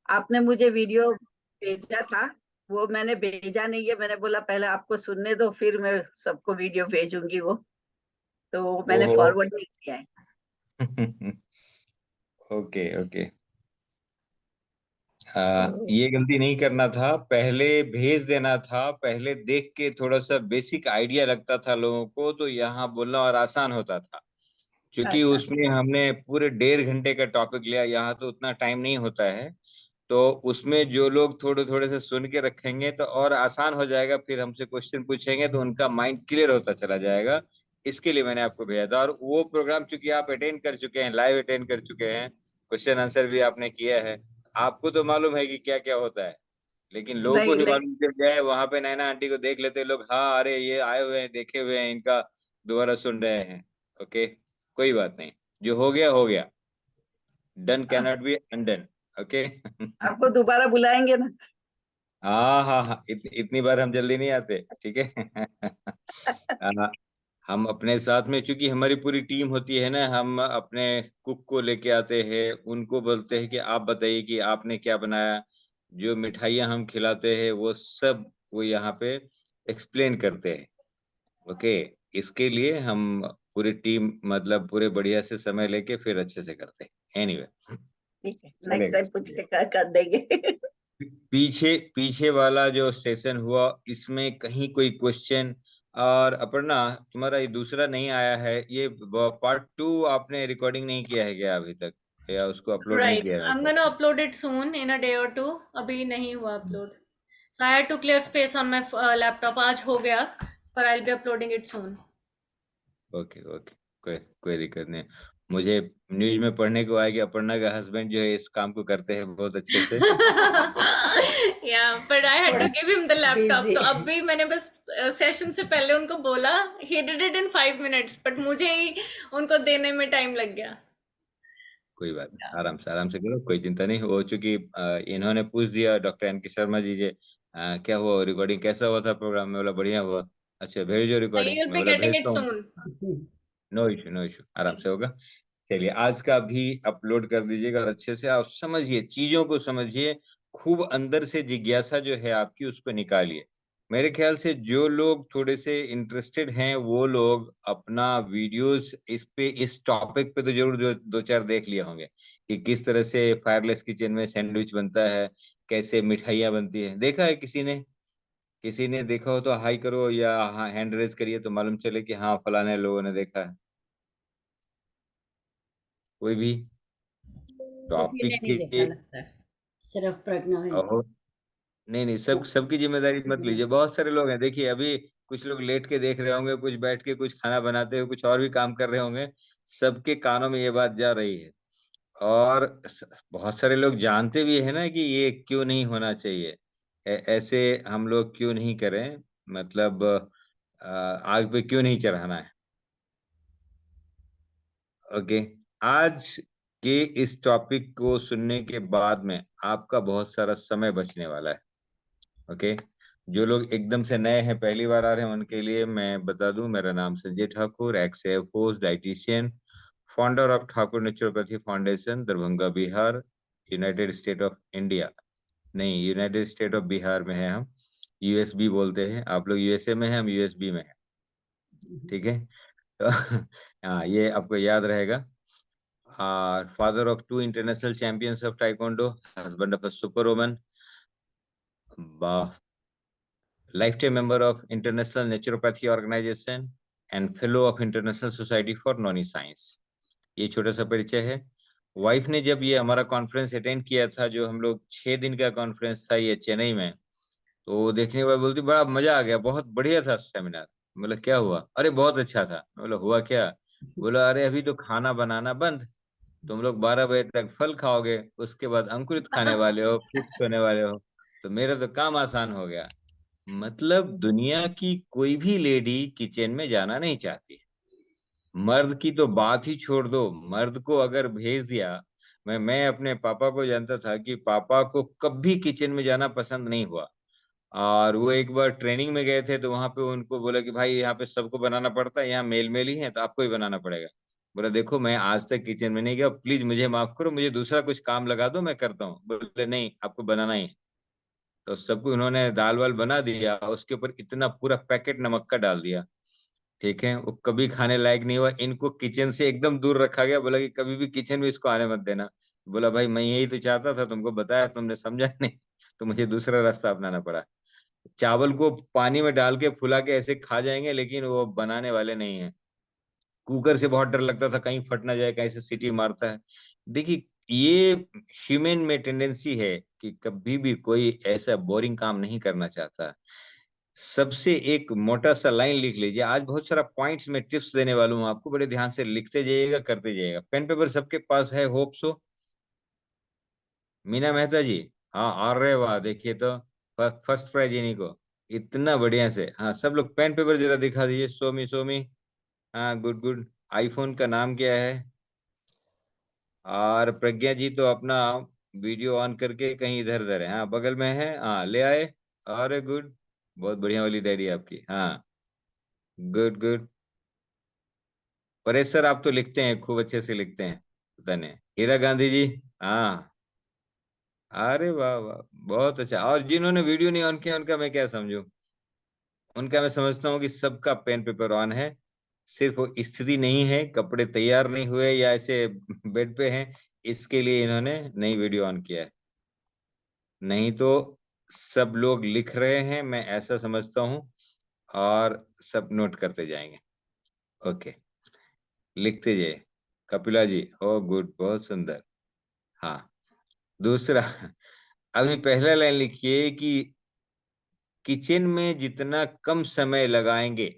आपने मुझे वीडियो भेजा था, वो मैंने भेजा नहीं है। मैंने बोला पहले आपको सुनने दो, फिर मैं सबको वीडियो भेजूंगी वो। तो वो मैंने ओहो। फॉरवर्ड नहीं किया है। Okay okay. तो ये गलती नहीं करना था, पहले भेज देना था, पहले देख के थोड़ा सा बेसिक आइडिया लगता था लोगों को, तो यहाँ बोलना और आसान होता था। क्योंकि अच्छा। उसमें हमने पूरे 1.5 घंटे का टॉपिक लिया, यहाँ तो उतना टाइम नहीं होता है। तो उसमें जो लोग थोड़े थोड़े से सुन के रखेंगे तो और आसान हो जाएगा, फिर हमसे क्वेश्चन पूछेंगे तो उनका माइंड क्लियर होता चला जाएगा। इसके लिए मैंने आपको भेजा था। और वो प्रोग्राम चूंकि आप अटेंड कर चुके हैं, लाइव अटेंड कर चुके हैं, क्वेश्चन आंसर भी आपने किया है, आपको तो मालूम है कि क्या क्या होता है। लेकिन लोगों को नहीं ही ले, मालूम चल जाए, वहां पे नैना आंटी को देख लेते लोग, हाँ अरे ये आए हुए हैं, देखे हुए हैं, इनका दोबारा सुन रहे हैं। ओके, कोई बात नहीं, जो हो गया हो गया। Done cannot be undone. Okay. आपको दोबारा बुलाएंगे ना। हाँ हाँ हाँ, इतनी बार हम जल्दी नहीं आते, ठीक है। हम अपने साथ में, चूंकि हमारी पूरी टीम होती है ना, हम अपने कुक को लेके आते हैं, उनको बोलते हैं कि आप बताइए कि आपने क्या बनाया। जो मिठाइयाँ हम खिलाते हैं वो सब वो यहाँ पे एक्सप्लेन करते हैं। ओके, इसके लिए हम पूरी टीम, मतलब पूरे बढ़िया से समय लेके फिर अच्छे से करते हैं। एनीवे, ठीक है, नेक्स्ट चलेगा। टाइम पूछ के कर देंगे। पीछे पीछे वाला जो सेशन हुआ, इसमें कहीं कोई क्वेश्चन? और अपर्णा, तुम्हारा ये दूसरा नहीं आया है, ये पार्ट 2 आपने रिकॉर्डिंग नहीं किया है क्या अभी तक, या उसको अपलोड नहीं Right. किया है I'm क्या? gonna upload it soon in a day or two. अभी नहीं हुआ upload. So I had to clear space on my laptop. आज हो गया, पर I'll be uploading it soon. Okay okay, कोई कोई दिक्कत नहीं। मुझे न्यूज में पढ़ने को आया कि अपर्णा का हस्बैंड जो है इस काम को करते हैं बहुत अच्छे से। Yeah, but I had to बड़ी give him the laptop. Busy. तो अभी मैंने बस सेशन से पहले उनको बोला, he did it in 5 minutes, but मुझे ही उनको देने में टाइम लग गया। कोई बात नहीं, आराम से करो, कोई चिंता नहीं हो चुकी। इन्होंने पूछ दिया डॉक्टर एन के शर्मा जी से, क्या हुआ रिकॉर्डिंग, कैसा हुआ था प्रोग्राम में? बोला बढ़िया हुआ। अच्छा भेजो रिकॉर्डिंग, You'll मैं be बोला getting it भेजता हूँ। soon. No issue no issue, आराम से होगा। चलिए, आज का भी अपलोड कर दीजिएगा, और अच्छे से आप समझिए, चीजों को समझिए, खूब अंदर से जिज्ञासा जो है आपकी उसको निकालिए। मेरे ख्याल से जो लोग थोड़े से इंटरेस्टेड हैं वो लोग अपना वीडियोस इस पे, इस टॉपिक पे तो जरूर दो चार देख लिए होंगे, कि किस तरह से फायरलेस किचन में सैंडविच बनता है, कैसे मिठाइयाँ बनती है। देखा है किसी ने? किसी ने देखा हो तो हाई करो, या हाँ हैंड रेज करिए तो मालूम चले कि हाँ फलाने लोगों ने देखा है। कोई भी किसी ने टॉपिक नहीं देखा के। लगता है, सिर्फ प्रज्ञा है। और नहीं नहीं, सबकी जिम्मेदारी मत लीजिए, बहुत सारे लोग हैं, देखिए अभी कुछ लोग लेट के देख रहे होंगे, कुछ बैठ के कुछ खाना बनाते हुए, कुछ और भी काम कर रहे होंगे। सबके कानों में ये बात जा रही है। और बहुत सारे लोग जानते भी है ना कि ये क्यों नहीं होना चाहिए, ऐसे हम लोग क्यों नहीं करें, मतलब आग पे क्यों नहीं चढ़ाना है। ओके, आज के इस टॉपिक को सुनने के बाद में आपका बहुत सारा समय बचने वाला है। ओके, जो लोग एकदम से नए हैं, पहली बार आ रहे हैं, उनके लिए मैं बता दूं, मेरा नाम Sanjay Thakur, x air force dietitian, founder of Thakur naturopathy foundation, Darbhanga Bihar, United state of India. नहीं, यूनाइटेड स्टेट ऑफ बिहार में है हम, यूएसबी बोलते हैं, आप लोग यूएसए में हैं, हम यूएसबी में हैं। ठीक है, तो हाँ ये आपको याद रहेगा। Father of 2 international champions of taekwondo, husband of a super woman, lifetime member of International Naturopathy Organization and fellow of International Society for Noni science. ये छोटा सा परिचय है। वाइफ ने जब ये हमारा कॉन्फ्रेंस अटेंड किया था, जो हम लोग 6 दिन का कॉन्फ्रेंस था ये चेन्नई में, तो वो देखने के बाद बोलती बड़ा मजा आ गया, बहुत बढ़िया था सेमिनार। बोला क्या हुआ? अरे बहुत अच्छा था। बोला हुआ क्या? बोला अरे अभी तो खाना बनाना बंद, तुम लोग 12 बजे तक फल खाओगे, उसके बाद अंकुरित खाने वाले हो, पुष्ट होने वाले हो, तो मेरा तो काम आसान हो गया। मतलब दुनिया की कोई भी लेडी किचन में जाना नहीं चाहती। मर्द की तो बात ही छोड़ दो, मर्द को अगर भेज दिया, मैं अपने पापा को जानता था कि पापा को कभी किचन में जाना पसंद नहीं हुआ। और वो एक बार ट्रेनिंग में गए थे, तो वहां पे उनको बोला कि भाई यहाँ पे सबको बनाना पड़ता है, यहाँ मेल मेल ही है तो आपको ही बनाना पड़ेगा। बोला देखो मैं आज तक किचन में नहीं गया, प्लीज मुझे माफ करो, मुझे दूसरा कुछ काम लगा दो, मैं करता हूँ। बोले नहीं, आपको बनाना ही है। तो सबको उन्होंने दाल वाल बना दिया, उसके ऊपर इतना पूरा पैकेट नमक का डाल दिया। ठीक है, वो कभी खाने लायक नहीं हुआ, इनको किचन से एकदम दूर रखा गया। बोला कि कभी भी किचन में इसको आने मत देना। बोला भाई मैं यही तो चाहता था, तुमको बताया, तुमने समझा नहीं, तो मुझे दूसरा रास्ता अपनाना पड़ा। चावल को पानी में डाल के फुला के ऐसे खा जाएंगे, लेकिन वो बनाने वाले नहीं है। कुकर से बहुत डर लगता था, कहीं फट ना जाए, कहीं से सीटी मारता है। देखिए, ये ह्यूमन में टेंडेंसी है कि कभी भी कोई ऐसा बोरिंग काम नहीं करना चाहता। सबसे एक मोटा सा लाइन लिख लीजिए, आज बहुत सारा पॉइंट्स में टिप्स देने वाला हूँ आपको, बड़े ध्यान से लिखते जाइएगा, करते जाइएगा। पेन पेपर सबके पास है, होप सो। मीना मेहता जी, हाँ, अरे वाह, देखिए तो फर्स्ट प्राइज इन्हीं को, इतना बढ़िया से। हाँ, सब लोग पेन पेपर जरा दिखा दीजिए, सोमी सोमी। हाँ, गुड गुड। आईफोन का नाम क्या है? और प्रज्ञा जी तो अपना वीडियो ऑन करके कहीं इधर उधर है, हाँ बगल में है, हाँ ले आए। अरे गुड, बहुत बढ़िया वाली डायरी आपकी, हाँ, गुड गुड। परेश सर, आप तो लिखते हैं, खूब अच्छे से लिखते हैं, पता नहीं। हीरा गांधी जी, हाँ, अरे वाह वाह, बहुत अच्छा। और जिन्होंने वीडियो नहीं ऑन किया उनका मैं क्या समझूं? उनका मैं समझता हूँ कि सबका पेन पेपर ऑन है, सिर्फ वो स्थिति नहीं है, कपड़े तैयार नहीं हुए या ऐसे बेड पे हैं, इसके लिए इन्होंने नई वीडियो ऑन किया है। नहीं तो सब लोग लिख रहे हैं, मैं ऐसा समझता हूँ, और सब नोट करते जाएंगे। ओके, लिखते जाइए। कपिला जी, ओ गुड, बहुत सुंदर। हाँ, दूसरा, अभी पहला लाइन लिखिए कि किचन में जितना कम समय लगाएंगे,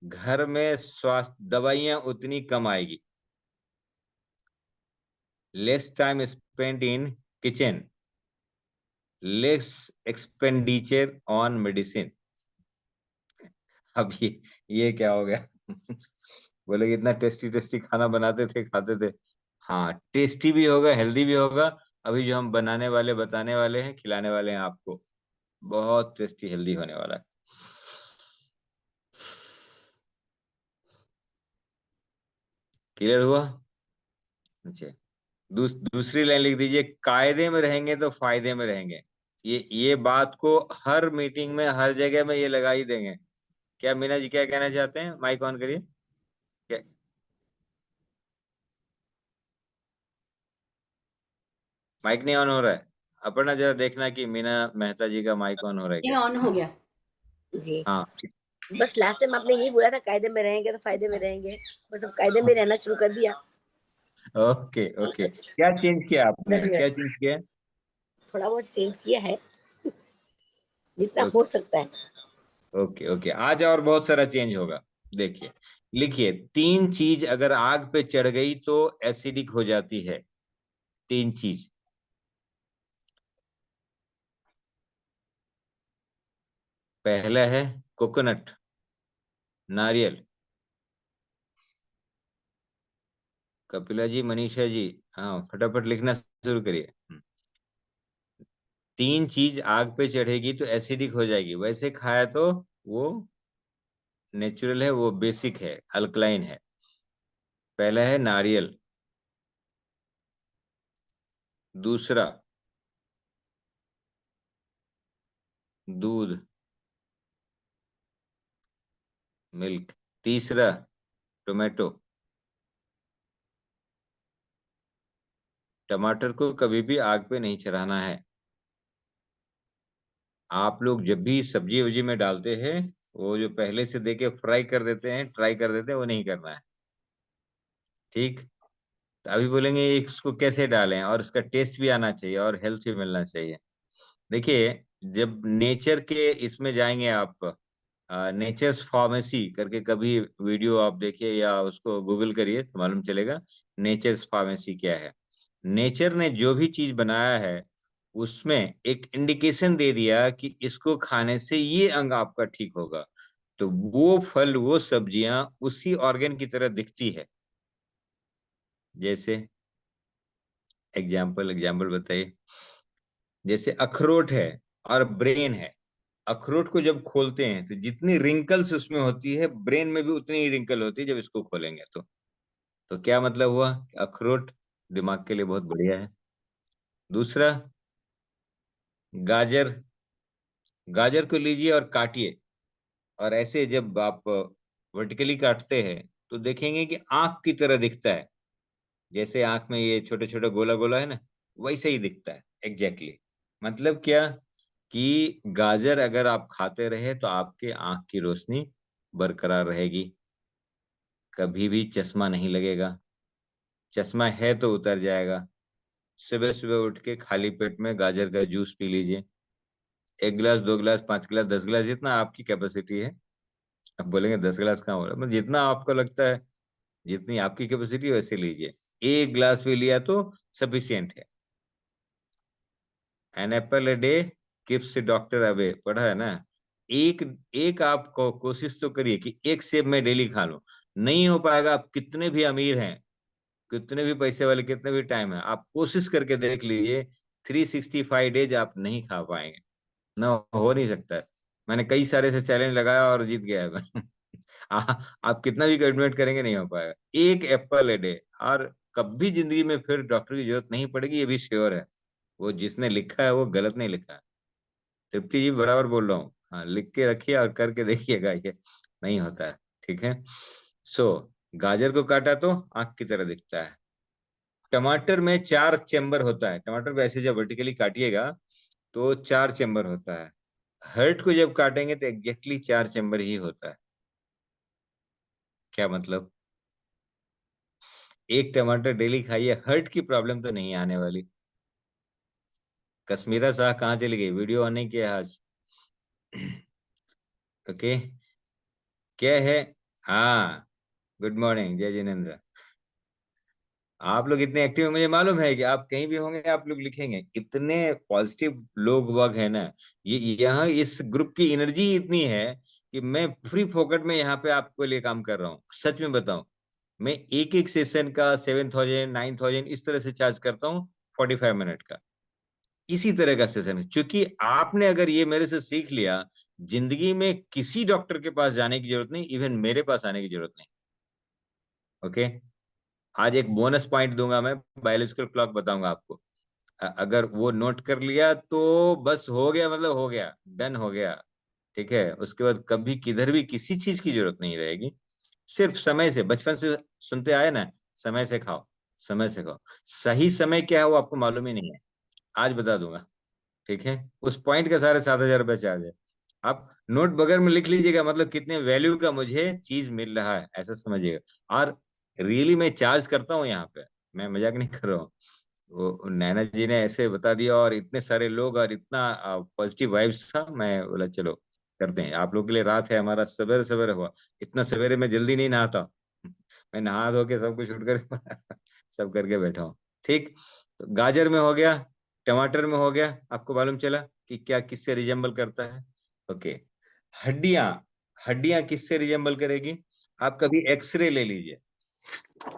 घर में स्वास्थ्य दवाइयां उतनी कम आएगी। Less time spend in kitchen, less expenditure on medicine. अब ये क्या हो गया? बोले कि इतना टेस्टी टेस्टी खाना बनाते थे, खाते थे। हाँ, टेस्टी भी होगा, हेल्दी भी होगा। अभी जो हम बनाने वाले, बताने वाले हैं, खिलाने वाले हैं आपको, बहुत टेस्टी हेल्दी होने वाला है। क्लियर हुआ? अच्छा, दूसरी लाइन लिख दीजिए, कायदे में रहेंगे तो फायदे में रहेंगे। ये बात को हर मीटिंग में, हर जगह में ये लगा ही देंगे। क्या मीना जी, क्या कहना चाहते हैं? माइक ऑन करिए। क्या माइक नहीं ऑन हो रहा है? अपर्णा जरा देखना कि मीना मेहता जी का माइक ऑन हो रहा है ये क्या? ऑन हो गया जी। हाँ, बस लास्ट टाइम आपने यही बोला था, कायदे में रहेंगे तो फायदे में रहेंगे। बस अब कायदे में रहना शुरू कर दिया। Okay okay. क्या चेंज किया आपने, क्या चेंज किया? थोड़ा बहुत चेंज किया है, जितना हो सकता है। ओके ओके, आज और बहुत सारा चेंज होगा। देखिए, लिखिए, तीन चीज अगर आग पे चढ़ गई तो एसिडिक हो जाती है। तीन चीज। पहला है कोकोनट, नारियल। कपिला जी, मनीषा जी, हाँ फटाफट लिखना शुरू करिए। तीन चीज आग पे चढ़ेगी तो एसिडिक हो जाएगी, वैसे खाया तो वो नेचुरल है, वो बेसिक है, अल्कलाइन है। पहला है नारियल। दूसरा, दूध, मिल्क। तीसरा, टोमेटो। टमाटर को कभी भी आग पे नहीं चढ़ाना है। आप लोग जब भी सब्जी वब्जी में डालते हैं, वो जो पहले से देके फ्राई कर देते हैं, ट्राई कर देते हैं, वो नहीं करना है। ठीक? तो अभी बोलेंगे इसको कैसे डालें, और इसका टेस्ट भी आना चाहिए और हेल्थ भी मिलना चाहिए। देखिए, जब नेचर के इसमें जाएंगे आप, नेचर्स फार्मेसी करके कभी वीडियो आप देखिए या उसको गूगल करिए तो मालूम चलेगा नेचर्स फार्मेसी क्या है। नेचर ने जो भी चीज बनाया है, उसमें एक इंडिकेशन दे दिया कि इसको खाने से ये अंग आपका ठीक होगा। तो वो फल, वो सब्जियां उसी ऑर्गन की तरह दिखती है। जैसे एग्जाम्पल एग्जाम्पल बताइए। जैसे अखरोट है और ब्रेन है, अखरोट को जब खोलते हैं तो जितनी रिंकल्स उसमें होती है, ब्रेन में भी उतनी ही रिंकल होती है जब इसको खोलेंगे तो क्या मतलब हुआ? अखरोट दिमाग के लिए बहुत बढ़िया है। दूसरा, गाजर। गाजर को लीजिए और काटिए, और ऐसे जब आप वर्टिकली काटते हैं तो देखेंगे कि आंख की तरह दिखता है। जैसे आंख में ये छोटे छोटे गोला गोला है ना, वैसे ही दिखता है एग्जैक्टली। मतलब क्या कि गाजर अगर आप खाते रहे तो आपके आंख की रोशनी बरकरार रहेगी, कभी भी चश्मा नहीं लगेगा। चश्मा है तो उतर जाएगा। सुबह सुबह उठ के खाली पेट में गाजर का जूस पी लीजिए, 1 गिलास, 2 गिलास, 5 गिलास, 10 गिलास, जितना आपकी कैपेसिटी है। अब बोलेंगे 10 गिलास कहाँ हो रहा है, मतलब जितना आपको लगता है, जितनी आपकी कैपेसिटी वैसे लीजिए। 1 गिलास भी लिया तो सफिशियंट है। An apple a day keeps doctor away, पढ़ा है ना। एक एक आप कोशिश तो करिए कि एक सेब मैं डेली खा लूं। नहीं हो पाएगा, आप कितने भी अमीर हैं, कितने भी पैसे वाले, कितने भी टाइम है, आप कोशिश करके देख लीजिए, 365 डेज आप नहीं खा पाएंगे ना, हो नहीं सकता है। मैंने कई सारे से चैलेंज लगाया और जीत गया है मैं। आप कितना भी कमिटमेंट करेंगे नहीं हो पाएगा। एक एप्पल ए डे, और कभी जिंदगी में फिर डॉक्टर की जरूरत नहीं पड़ेगी, ये भी श्योर है। वो जिसने लिखा है वो गलत नहीं लिखा है। तृप्ति जी बराबर बोल रहा हूँ, हाँ, लिख के रखिए और करके देखिएगा, ये नहीं होता है। ठीक है। सो गाजर को काटा तो आंख की तरह दिखता है। टमाटर में 4 चेम्बर होता है। टमाटर को ऐसे जब वर्टिकली काटिएगा तो 4 चेम्बर होता है। हर्ट को जब काटेंगे तो एग्जैक्टली 4 चेम्बर ही होता है। क्या मतलब? एक टमाटर डेली खाइए, हर्ट की प्रॉब्लम तो नहीं आने वाली। कश्मीरा शाह कहाँ चली गई? वीडियो ऑन नहीं किया आज। ओके, क्या है? हाँ, गुड मॉर्निंग जय जिनेन्द्र। आप लोग इतने एक्टिव हैं, मुझे मालूम है कि आप कहीं भी होंगे आप लोग लिखेंगे। इतने पॉजिटिव लोग वग है ना, ये यहाँ इस ग्रुप की एनर्जी इतनी है कि मैं फ्री फोकट में यहाँ पे आपके लिए काम कर रहा हूँ। सच में बताऊं, मैं एक एक सेशन का 7,000 9,000 इस तरह से चार्ज करता हूँ, 45 मिनट का। इसी तरह का सेशन है, क्योंकि आपने अगर ये मेरे से सीख लिया, जिंदगी में किसी डॉक्टर के पास जाने की जरूरत नहीं, इवन मेरे पास आने की जरूरत नहीं। ओके, आज एक बोनस पॉइंट दूंगा मैं, बायोलॉजिकल क्लॉक बताऊंगा आपको। अगर वो नोट कर लिया तो बस हो गया, मतलब हो गया, डन हो गया। ठीक है, उसके बाद कभी किधर भी किसी चीज की जरूरत नहीं रहेगी। सिर्फ समय से, बचपन से सुनते आए ना, समय से खाओ, समय से खाओ। सही समय क्या है वो आपको मालूम ही नहीं है, आज बता दूंगा। ठीक है, उस पॉइंट का सारे 7,000 रुपये चार्ज है। आप नोट बगैर में लिख लीजिएगा, मतलब कितने वैल्यू का मुझे चीज मिल रहा है, ऐसा समझिएगा। और रियली मैं चार्ज करता हूँ यहाँ पे, मैं मजाक नहीं कर रहा हूँ। वो नैना जी ने ऐसे बता दिया और इतने सारे लोग और इतना पॉजिटिव वाइब्स था, मैं बोला चलो करते हैं। आप लोग के लिए रात है, हमारा सवेरे सवेरे हुआ। इतना सवेरे मैं जल्दी नहीं नहाता, मैं नहा धो के सब कुछ उठ कर सब करके बैठा हूँ। ठीक, तो गाजर में हो गया, टमाटर में हो गया, आपको मालूम चला कि क्या किससे रिजेंबल करता है। ओके, हड्डियां। हड्डियां किससे रिजेंबल करेगी? आप कभी एक्सरे ले लीजिए,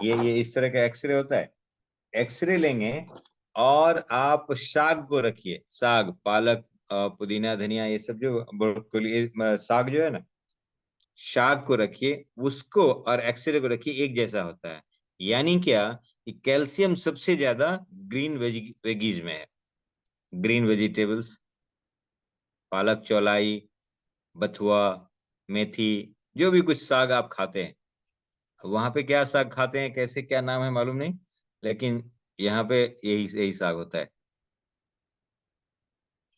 ये इस तरह का एक्सरे होता है। एक्सरे लेंगे और आप साग को रखिए, साग, पालक, पुदीना, धनिया, ये सब जो ब्रोकोली, साग जो है ना, साग को रखिए, उसको और एक्सरे को रखिए, एक जैसा होता है। यानी क्या कि कैल्शियम सबसे ज्यादा ग्रीन वेजीज में है। ग्रीन वेजिटेबल्स, पालक, चौलाई, बथुआ, मेथी, जो भी कुछ साग आप खाते हैं, वहां पे क्या साग खाते हैं, कैसे, क्या नाम है मालूम नहीं, लेकिन यहाँ पे यही यही साग होता है।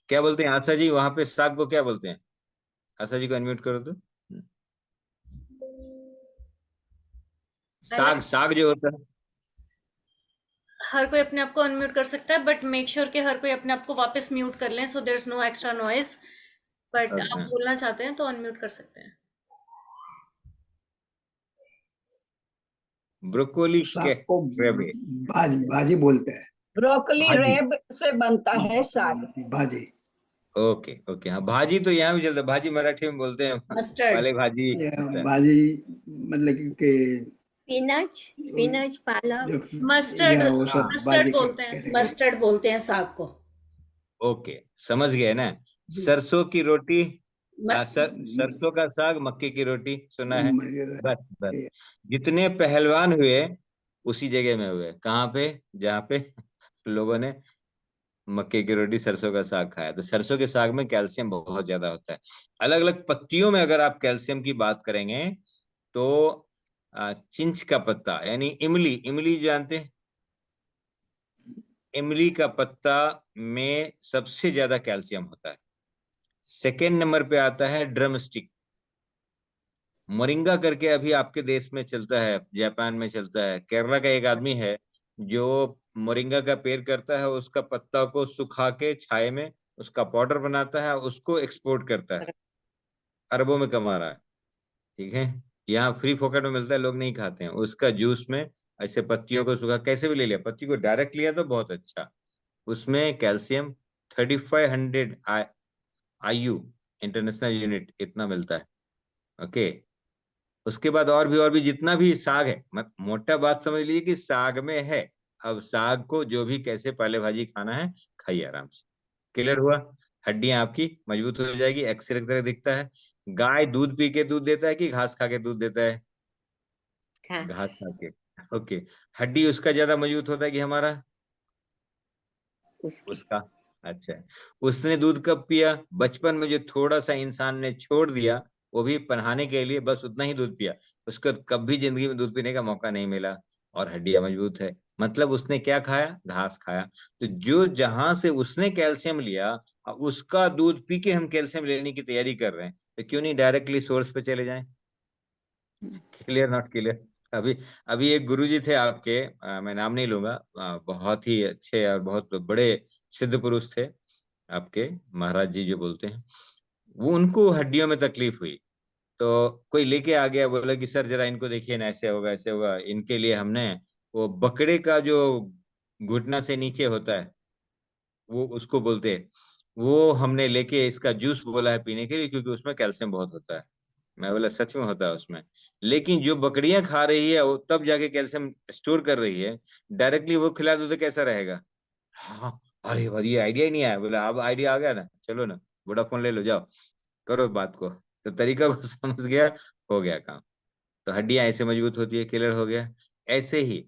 क्या बोलते हैं आशा जी, वहां पे साग को क्या बोलते हैं? आशा जी को अनम्यूट करो तो। साग, साग जो होता है। हर कोई अपने आप को अनम्यूट कर सकता है, बट मेक श्योर कि हर कोई अपने आप को वापस म्यूट कर लें, so there is no extra noise. But आप Okay. बोलना चाहते हैं तो अनम्यूट कर सकते हैं। ब्रोकोली के साग को रवे, भाजी बोलते हैं। ब्रोकली भाजी। रेब से बनता है साग। भाजी, ओके ओके, हाँ, भाजी तो यहाँ भी चलता है, भाजी मराठी में बोलते हैं, मस्टर्ड। वाले भाजी ये होता है। भाजी मतलब कि स्पिनच पालक। जो मस्टर्ड, या वो सब मस्टर्ड भाजी के बोलते हैं, कैटेगरी। मस्टर्ड बोलते हैं साग को। ओके, समझ गए ना। सरसों की रोटी, म- सरसों का साग, मक्के की रोटी सुना है? मगर बस बस, जितने पहलवान हुए उसी जगह में हुए, कहाँ पे? जहाँ पे लोगों ने मक्के की रोटी सरसों का साग खाया। तो सरसों के साग में कैल्शियम बहुत ज्यादा होता है। अलग अलग पत्तियों में अगर आप कैल्शियम की बात करेंगे तो चिंच का पत्ता यानी इमली, इमली जानते हैं? इमली का पत्ता में सबसे ज्यादा कैल्शियम होता है। सेकेंड नंबर पे आता है ड्रम स्टिक। मोरिंगा करके अभी आपके देश में चलता है, जापान में चलता है। केरला का एक आदमी है जो मोरिंगा का पेड़ करता है, उसका पत्ता को सुखा के छाये में उसका पाउडर बनाता है, उसको एक्सपोर्ट करता है, अरबों में कमा रहा है। ठीक है, यहाँ फ्री फोकट में मिलता है, लोग नहीं खाते हैं उसका जूस में। ऐसे पत्तियों को सुखा कैसे भी ले लिया, पत्ती को डायरेक्ट लिया तो बहुत अच्छा। उसमें कैल्शियम 3500 IU, इंटरनेशनल यूनिट, इतना मिलता है। ओके, उसके बाद और भी जितना भी साग है, मोटा बात समझ लीजिए कि साग में है। अब साग को जो भी कैसे पहले भाजी खाना है खाइए आराम से। क्लियर हुआ? हड्डियां आपकी मजबूत हो जाएगी, एक्सरे की तरह दिखता है। गाय दूध पी के दूध देता है कि घास खा के दूध देता है? घास खा के। ओके, हड्डी उसका ज्यादा मजबूत होता है कि हमारा? उसकी उसका। अच्छा, उसने दूध कब पिया? बचपन में जो थोड़ा सा इंसान ने छोड़ दिया, वो भी पनहाने के लिए बस उतना ही दूध पिया, उसको कभी जिंदगी में दूध पीने का मौका नहीं मिला, और हड्डियां मजबूत है। मतलब उसने क्या खाया? घास खाया। तो जो जहां से उसने कैल्शियम लिया, उसका दूध पी के हम कैल्शियम लेने की तैयारी कर रहे हैं, तो क्यों नहीं डायरेक्टली सोर्स पे चले जाएं? Clear not clear? अभी अभी एक गुरुजी थे आपके, मैं नाम नहीं लूंगा, बहुत ही अच्छे और बहुत बड़े सिद्ध पुरुष थे आपके, महाराज जी जो बोलते हैं। वो उनको हड्डियों में तकलीफ हुई, तो कोई लेके आ गया, बोला कि सर जरा इनको देखिए ना, ऐसे होगा ऐसे होगा। इनके लिए हमने वो बकरे का जो घुटना से नीचे होता है, वो उसको बोलते हैं, वो हमने लेके इसका जूस बोला है पीने के लिए, क्योंकि उसमें कैल्शियम बहुत होता है। मैं बोला सच में होता है उसमें? लेकिन जो बकरियां खा रही है वो तब जाके कैल्शियम स्टोर कर रही है, डायरेक्टली वो खिला दो तो कैसा रहेगा? हाँ, अरे वाह, ये आइडिया ही नहीं आया। बोला अब आइडिया आ गया ना, चलो ना वोडाफोन ले लो, जाओ करो बात को। तो तरीका को समझ गया, हो गया काम। तो हड्डियां ऐसे मजबूत होती है, क्लियर हो गया। ऐसे ही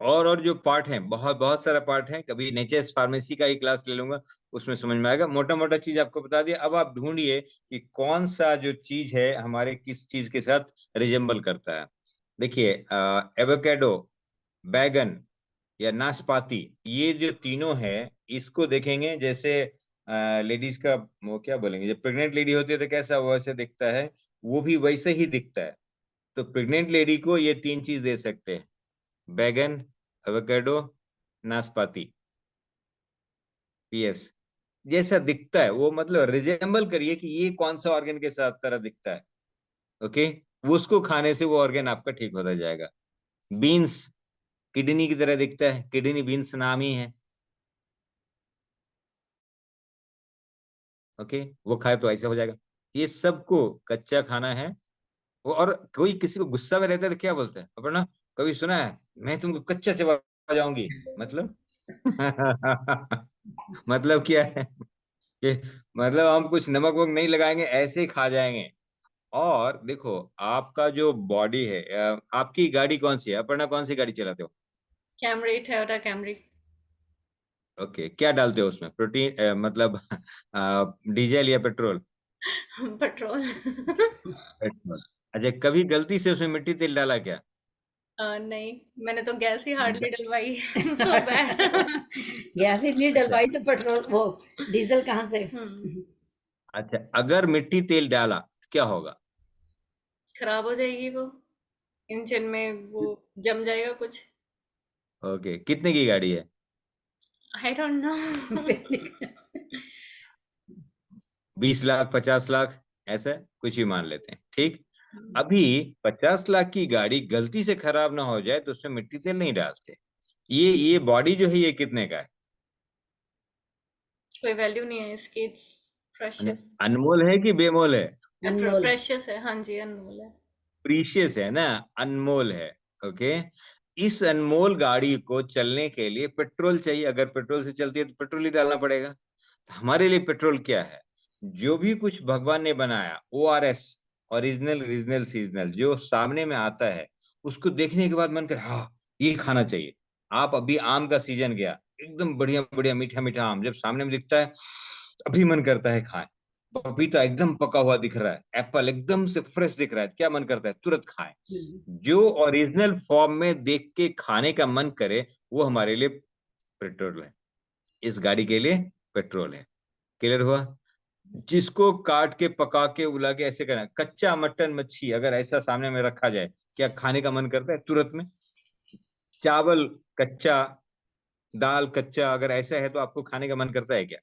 और जो पार्ट है, बहुत बहुत सारा पार्ट है, कभी नेचर्स फार्मेसी का ही क्लास ले लूंगा, उसमें समझ में आएगा। मोटा मोटा चीज आपको बता दिया, अब आप ढूंढिए कि कौन सा जो चीज है हमारे किस चीज के साथ रिजेंबल करता है। देखिए, एवोकेडो, बैगन या नाशपाती, ये जो तीनों है, इसको देखेंगे जैसे लेडीज का वो क्या बोलेंगे, जब प्रेग्नेंट लेडी होती है तो कैसा वैसे दिखता है, वो भी वैसे ही दिखता है। तो प्रेग्नेंट लेडी को ये तीन चीज दे सकते हैं, बैगन, एवोकेडो, नाशपाती। पीएस, जैसा दिखता है वो, मतलब रिजेंबल करिए कि ये कौन सा ऑर्गन के साथ तरह दिखता है। ओके, वो उसको खाने से वो ऑर्गन आपका ठीक होता जाएगा। बीन्स किडनी की तरह दिखता है, किडनी बीन्स नाम ही है। ओके, वो खाए तो ऐसा हो जाएगा। ये सबको कच्चा खाना है। वो, और कोई किसी को गुस्सा में रहता है तो क्या बोलता है अपना, कभी सुना है मैं तुमको कच्चा चबा जाऊंगी? मतलब मतलब क्या है कि मतलब हम कुछ नमक वमक नहीं लगाएंगे, ऐसे ही खा जाएंगे। और देखो, आपका जो बॉडी है, आपकी गाड़ी कौन सी है अपर्णा, कौन सी गाड़ी चलाते हो? Camry, Toyota Camry. ओके, क्या डालते हो उसमें? प्रोटीन, मतलब डीजल या पेट्रोल? पेट्रोल। पेट्रोल। अच्छा, कभी गलती से उसमें मिट्टी तेल डाला क्या? नहीं, मैंने तो गैस ही हार्डली डलवाई। So bad. गैस इतनी डलवाई तो पेट्रोल वो डीजल कहाँ से? अच्छा, अगर मिट्टी तेल डाला तो क्या होगा? खराब हो जाएगी वो, इंजन में वो जम जाएगा कुछ। ओके, कितने की गाड़ी है? I don't know. 20 lakh, 50 lakh, ऐसा कुछ भी मान लेते हैं, ठीक। अभी 50 लाख की गाड़ी गलती से खराब ना हो जाए तो उसमें मिट्टी तेल नहीं डालते। ये बॉडी जो है ये कितने का है? कोई वैल्यू नहीं है इसकी, इट्स प्रेशियस। अनमोल है कि बेमोल है? अनमोल। प्रेशियस है, हाँ जी, अनमोल है। प्रीशियस है ना, अनमोल है। ओके, इस अनमोल गाड़ी को चलने के लिए पेट्रोल चाहिए, अगर पेट्रोल से चलती है तो पेट्रोल ही डालना पड़ेगा। हमारे लिए पेट्रोल क्या है? जो भी कुछ भगवान ने बनाया, ORS, ओरिजिनल रीजनल सीजनल, जो सामने में आता है उसको देखने के बाद मन कर हाँ ये खाना चाहिए। आप अभी आम का सीजन गया, एकदम बढ़िया बढ़िया मीठा मीठा आम जब सामने में दिखता है, अभी मन करता है खाएं। पपीता एकदम पका हुआ दिख रहा है, एप्पल एकदम से फ्रेश दिख रहा है, क्या मन करता है? तुरंत खाएं। जो ओरिजिनल फॉर्म में देख के खाने का मन करे वो हमारे लिए पेट्रोल है, इस गाड़ी के लिए पेट्रोल है। क्लियर हुआ? जिसको काट के पका के उला के ऐसे करना, कच्चा मटन मच्छी अगर ऐसा सामने में रखा जाए, क्या खाने का मन करता है तुरंत में? चावल कच्चा, दाल कच्चा अगर ऐसा है तो आपको खाने का मन करता है क्या?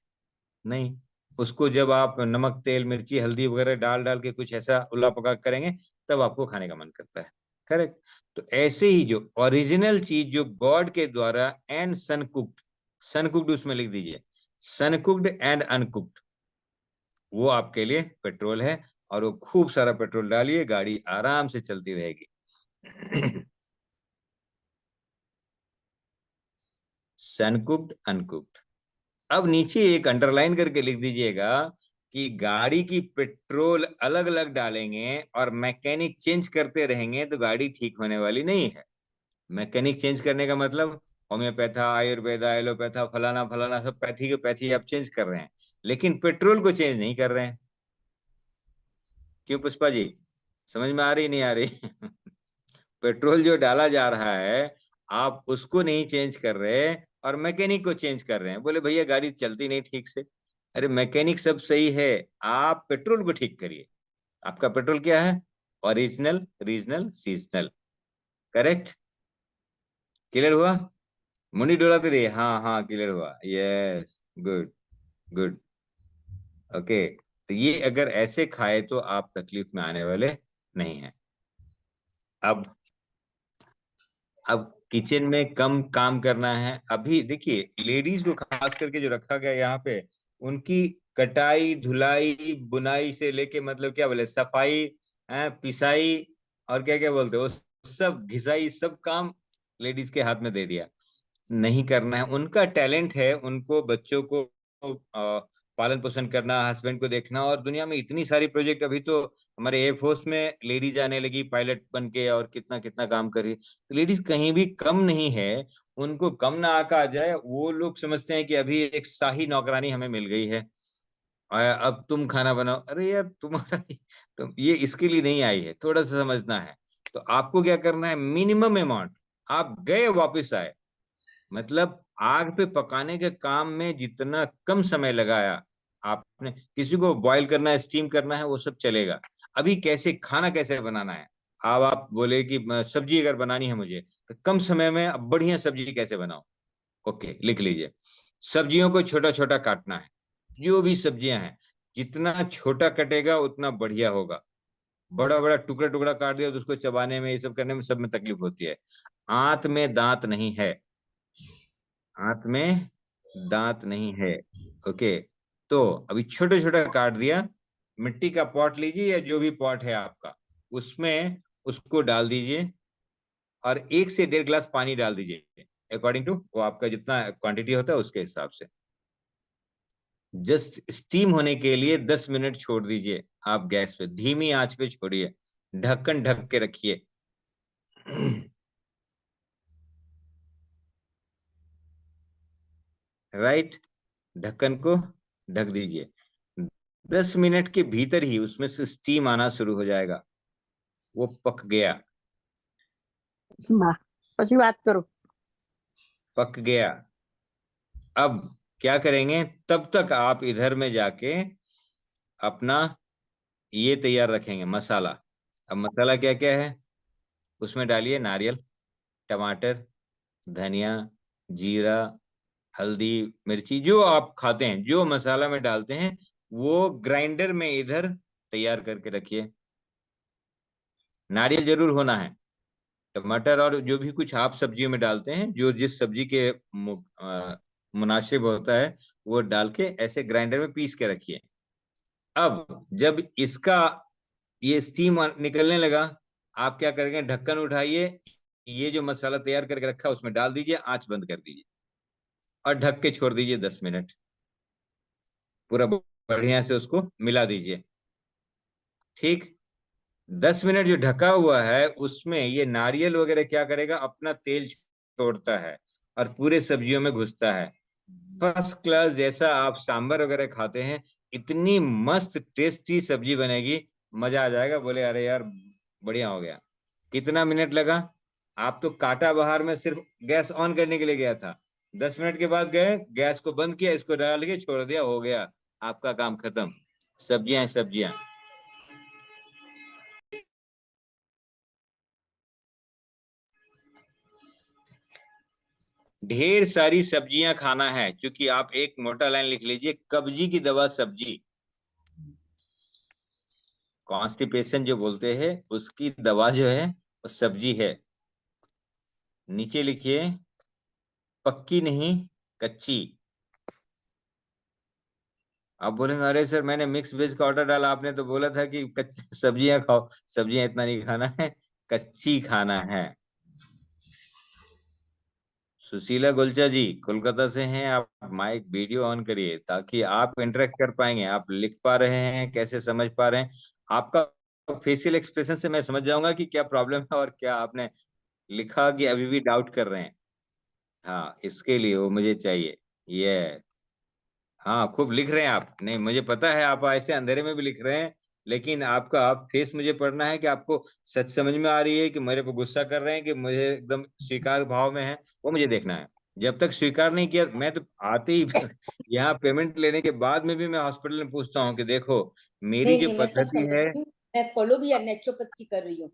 नहीं। उसको जब आप नमक तेल मिर्ची हल्दी वगैरह डाल डाल के कुछ ऐसा उला पका करेंगे तब आपको खाने का मन करता है। करेक्ट? तो ऐसे ही जो ओरिजिनल चीज जो गॉड के द्वारा एंड सनकुक्ड, सनकुक्ड उसमें लिख दीजिए, सनकुक्ड एंड अनकुक्ड, वो आपके लिए पेट्रोल है। और वो खूब सारा पेट्रोल डालिए, गाड़ी आराम से चलती रहेगी। सनकुक्ड अनकुक्ड। अब नीचे एक अंडरलाइन करके लिख दीजिएगा कि गाड़ी की पेट्रोल अलग अलग डालेंगे और मैकेनिक चेंज करते रहेंगे तो गाड़ी ठीक होने वाली नहीं है। मैकेनिक चेंज करने का मतलब होम्योपैथा आयुर्वेदा एलोपैथा फलाना फलाना सब पैथी के पैथी आप चेंज कर रहे हैं, लेकिन पेट्रोल को चेंज नहीं कर रहे हैं। क्यों पुष्पा जी, समझ में आ रही नहीं आ रही? पेट्रोल जो डाला जा रहा है आप उसको नहीं चेंज कर रहे और मैकेनिक को चेंज कर रहे हैं। बोले भैया गाड़ी चलती नहीं ठीक से। अरे मैकेनिक सब सही है, आप पेट्रोल को ठीक करिए। आपका पेट्रोल क्या है? Original regional seasonal. Correct? Clear हुआ? मुंडी डोला तो रही, हाँ हाँ क्लियर हुआ, यस गुड गुड। ओके, तो ये अगर ऐसे खाए तो आप तकलीफ में आने वाले नहीं है। अब किचन में कम काम करना है। अभी देखिए लेडीज को खास करके जो रखा गया यहाँ पे, उनकी कटाई धुलाई बुनाई से लेके मतलब क्या बोले सफाई पिसाई और क्या क्या बोलते हैं वो सब घिसाई, सब काम लेडीज के हाथ में दे दिया। नहीं करना है, उनका टैलेंट है, उनको बच्चों को पालन पोषण करना, हस्बैंड को देखना। और दुनिया में इतनी सारी प्रोजेक्ट, अभी तो हमारे एयरफोर्स में लेडीज आने लगी पायलट बन के और कितना कितना काम कर रही है। तो लेडीज कहीं भी कम नहीं है, उनको कम ना आका आ जाए। वो लोग समझते हैं कि अभी एक शाही नौकरानी हमें मिल गई है, अब तुम खाना बनाओ। अरे यार तुम्हारा तो ये इसके लिए नहीं आई है, थोड़ा सा समझना है। तो आपको क्या करना है, मिनिमम अमाउंट, आप गए वापस आए, मतलब आग पे पकाने के काम में जितना कम समय लगाया आपने, किसी को बॉईल करना है स्टीम करना है वो सब चलेगा। अभी कैसे खाना कैसे बनाना है, अब आप बोले कि सब्जी अगर बनानी है मुझे तो कम समय में अब बढ़िया सब्जी कैसे बनाओ। ओके लिख लीजिए, सब्जियों को छोटा छोटा काटना है। जो भी सब्जियां हैं जितना छोटा कटेगा उतना बढ़िया होगा। बड़ा बड़ा टुकड़ा टुकड़ा काट दिया तो उसको चबाने में ये सब करने में सब में तकलीफ होती है। आंत में दांत नहीं है, हाथ में दांत नहीं है। ओके, तो अभी छोटे छोटे काट दिया। मिट्टी का पॉट लीजिए या जो भी पॉट है आपका, उसमें उसको डाल दीजिए और 1 से 1.5 गिलास पानी डाल दीजिए, अकॉर्डिंग टू वो आपका जितना क्वांटिटी होता है उसके हिसाब से। जस्ट स्टीम होने के लिए 10 मिनट छोड़ दीजिए। आप गैस पे धीमी आंच पे छोड़िए, ढक्कन ढक के रखिए। राइट, ढक्कन को ढक दीजिए। 10 मिनट के भीतर ही उसमें से स्टीम आना शुरू हो जाएगा, वो पक गया। પછી વાત કરો। पक गया। अब क्या करेंगे, तब तक आप इधर में जाके अपना ये तैयार रखेंगे मसाला। अब मसाला क्या क्या है उसमें डालिए, नारियल, टमाटर, धनिया, जीरा, हल्दी, मिर्ची, जो आप खाते हैं जो मसाला में डालते हैं वो ग्राइंडर में इधर तैयार करके रखिए। नारियल जरूर होना है, टमाटर और जो भी कुछ आप सब्जियों में डालते हैं, जो जिस सब्जी के मुनासिब होता है वो डाल के ऐसे ग्राइंडर में पीस के रखिए। अब जब इसका ये स्टीम निकलने लगा, आप क्या करेंगे, ढक्कन उठाइए, ये जो मसाला तैयार करके रखा उसमें डाल दीजिए, आंच बंद कर दीजिए और ढक के छोड़ दीजिए 10 मिनट। पूरा बढ़िया से उसको मिला दीजिए। ठीक, 10 मिनट जो ढका हुआ है उसमें ये नारियल वगैरह क्या करेगा, अपना तेल छोड़ता है और पूरे सब्जियों में घुसता है। फर्स्ट क्लास, जैसा आप सांभर वगैरह खाते हैं इतनी मस्त टेस्टी सब्जी बनेगी, मजा आ जाएगा। बोले अरे यार बढ़िया हो गया। कितना मिनट लगा? आप तो काटा बाहर में सिर्फ गैस ऑन करने के लिए गया था, 10 मिनट के बाद गए, गैस को बंद किया, इसको डाल के छोड़ दिया, हो गया आपका काम खत्म। सब्जियां सब्जियां। ढेर सारी सब्जियां खाना है, क्योंकि आप एक मोटा लाइन लिख लीजिए, कब्जी की दवा सब्जी। कॉन्स्टिपेशन जो बोलते हैं उसकी दवा जो है वो सब्जी है। नीचे लिखिए, पक्की नहीं कच्ची। आप बोलेंगे अरे सर मैंने मिक्स वेज का ऑर्डर डाला, आपने तो बोला था कि कच्ची सब्जियां खाओ। सब्जियां इतना नहीं खाना है, कच्ची खाना है। सुशीला गोलचा जी कोलकाता से हैं आप, माइक वीडियो ऑन करिए ताकि आप इंटरेक्ट कर पाएंगे। आप लिख पा रहे हैं, कैसे समझ पा रहे हैं, आपका फेशियल एक्सप्रेशन से मैं समझ जाऊंगा कि क्या प्रॉब्लम है और क्या आपने लिखा कि अभी भी डाउट कर रहे हैं। हाँ, इसके लिए वो मुझे चाहिए ये। हाँ, खूब लिख रहे हैं आप, नहीं मुझे पता है आप ऐसे अंधेरे में भी लिख रहे हैं, लेकिन आपका आप फेस मुझे पढ़ना है कि आपको सच समझ में आ रही है कि मेरे को गुस्सा कर रहे हैं कि मुझे एकदम स्वीकार भाव में है, वो मुझे देखना है। जब तक स्वीकार नहीं किया, मैं तो आते ही यहाँ पेमेंट लेने के बाद में भी मैं हॉस्पिटल में पूछता हूँ कि देखो मेरी नहीं जो नहीं, मैं सब पद्धति समझ है। रही हूँ। मैं फॉलो भी नेचुरोपैथी कर रही हूँ।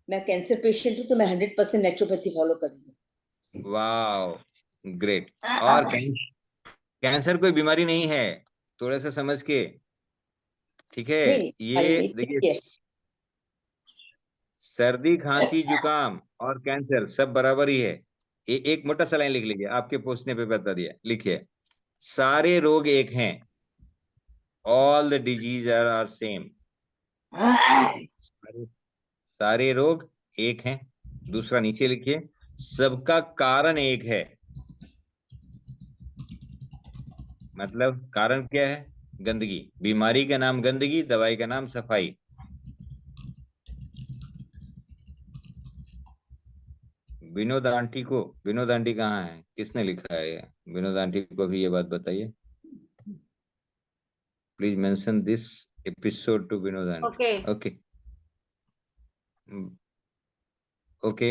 मैं कैंसर पेशेंट हूँ तो मैं 100% नेचुरोपैथी फॉलो कर रही हूँ। वाह, ग्रेट। और कैंसर कोई बीमारी नहीं है, थोड़ा सा समझ के, ठीक है। नहीं नहीं, ये नहीं, ठीक देखिए, है। सर्दी खांसी जुकाम और कैंसर सब बराबर ही है। एक मोटा सा लाइन लिख लीजिए, आपके पूछने पे बता दिया, लिखिए, सारे रोग एक हैं, all the disease are same. सारे रोग एक हैं। दूसरा नीचे लिखिए, सबका कारण एक है। मतलब कारण क्या है? गंदगी। बीमारी का नाम गंदगी, दवाई का नाम सफाई। विनोद आंटी को, विनोद आंटी कहाँ है, किसने लिखा है ये? विनोद आंटी को भी ये बात बताइए। Please mention this episode to Vinod aunty. Okay. Okay okay,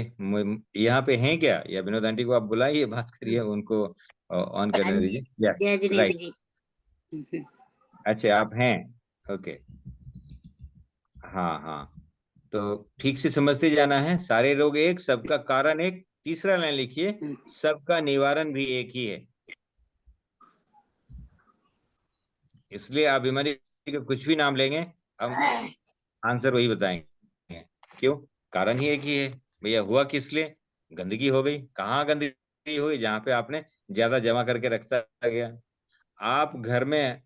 यहाँ पे हैं क्या, या विनोद आंटी को आप बुलाइए, बात करिए, उनको ऑन हाँ करने जी, दीजिए। या जय जिनेन्द्र राइट, जी। अच्छा आप हैं, ओके। हाँ हाँ, तो ठीक से समझते जाना है। सारे रोग एक, सबका कारण एक। तीसरा लाइन लिखिए, सबका निवारण भी एक ही है। इसलिए आप बीमारी का कुछ भी नाम लेंगे, हम आंसर वही बताएंगे। क्यों? कारण ही एक ही है। भैया हुआ किस लिए? गंदगी हो गई। कहाँ गंदगी हुई? जहाँ पे आपने ज्यादा जमा करके रखा गया। आप घर में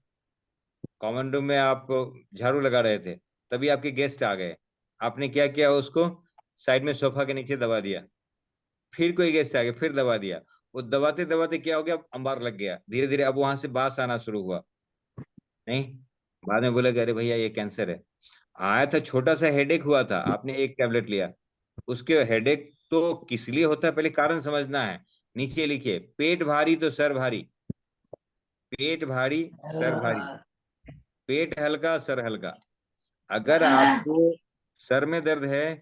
कॉमन रूम में आप झाड़ू लगा रहे थे, तभी आपके गेस्ट आ गए, आपने क्या किया, उसको साइड में सोफा के नीचे दबा दिया। फिर कोई गेस्ट आ गया, फिर दबा दिया। वो दबाते दबाते क्या हो गया, अंबार लग गया धीरे धीरे। अब वहां से बास आना शुरू हुआ। नहीं, बाद में बोला कि अरे भैया ये कैंसर है। आया था, छोटा सा हेडेक हुआ था, आपने एक टैबलेट लिया। उसके हेडेक तो किस लिए होता है, पहले कारण समझना है। नीचे लिखिए, पेट भारी तो सर भारी, पेट भारी सर भारी, पेट हल्का सर हल्का। अगर आपको सर में दर्द है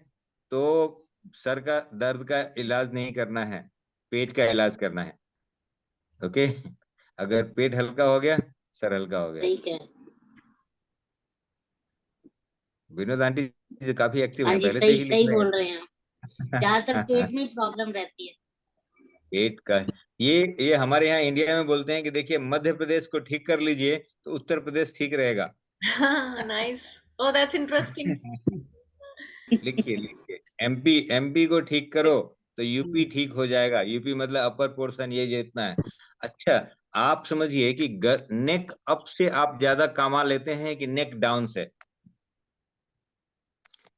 तो सर का दर्द का इलाज नहीं करना है, पेट का इलाज करना है। ओके, अगर पेट हल्का हो गया, सर हल्का हो गया। ठीक है। विनोद आंटी जी काफी एक्टिव हाँ हैं, जी, पहले से सही ही लिख सही रहे बोल रहे हैं। ज्यादातर हैं। पेट में प्रॉब्लम रहती है। पेट का, ये हमारे यहाँ इंडिया में बोलते हैं कि देखिए मध्य प्रदेश को ठीक कर लीजिए तो उत्तर प्रदेश ठीक रहेगा। Nice. Oh, that's interesting. लिखिए लिखिए, एमपी, एमपी को ठीक करो तो यूपी ठीक हो जाएगा। यूपी मतलब अपर पोर्शन, ये जितना है। अच्छा, आप समझिए कि नेक अप से आप ज्यादा कमा लेते हैं कि नेक डाउन से?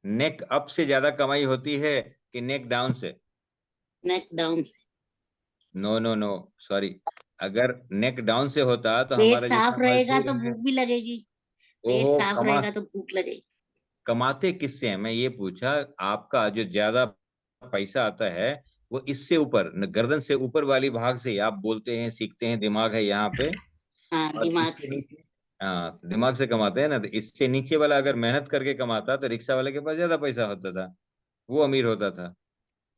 नेक अप से ज्यादा कमाई होती है कि नेक डाउन से? नेक डाउन से। नो नो नो, सॉरी, अगर नेक डाउन से होता तो पेट हमारा साफ जितना रहेगा मजदूर तो है, भूख भी लगेगी। पेट ओहो साफ रहेगा तो भूख लगेगी। कमाते किससे हैं? मैं ये पूछा। आपका जो ज्यादा पैसा आता है वो इससे ऊपर गर्दन से ऊपर वाली भाग से ही आप बोलते हैं, सीखते हैं, दिमाग है यहाँ पे। हाँ, और दिमाग इससे से। नीचे, हाँ दिमाग से कमाते हैं ना, तो इससे नीचे वाला अगर मेहनत करके कमाता तो रिक्शा वाले के पास ज्यादा पैसा होता था, वो अमीर होता था।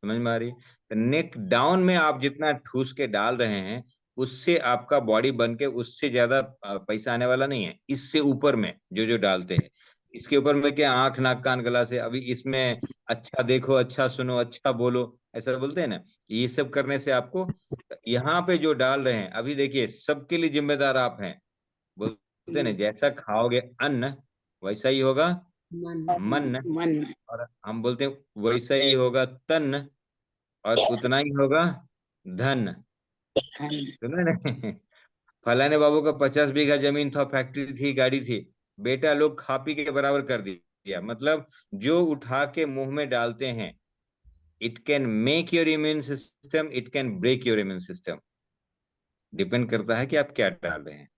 समझ में आ रही? तो नेक डाउन में आप जितना ठूस के डाल रहे हैं उससे आपका बॉडी बन के उससे ज्यादा पैसा आने वाला नहीं है। इससे ऊपर में जो जो डालते हैं, इसके ऊपर में क्या आंख नाक कान गला से, अभी इसमें अच्छा देखो, अच्छा सुनो, अच्छा बोलो, ऐसा बोलते हैं ना, ये सब करने से आपको यहाँ पे जो डाल रहे हैं, अभी देखिए सबके लिए जिम्मेदार आप हैं। बोलते हैं ना, जैसा खाओगे अन्न वैसा ही होगा मन। मन, मन। और हम बोलते हैं वैसा ही होगा तन, और उतना ही होगा धन। धन। सुनो ना फलाने बाबू का 50 बीघा जमीन था, फैक्ट्री थी, गाड़ी थी, बेटा लोग खा पी के बराबर कर दिया। मतलब जो उठा के मुंह में डालते हैं, it can make your immune system, it can break your immune system. Depend करता है कि आप क्या डाल रहे हैं।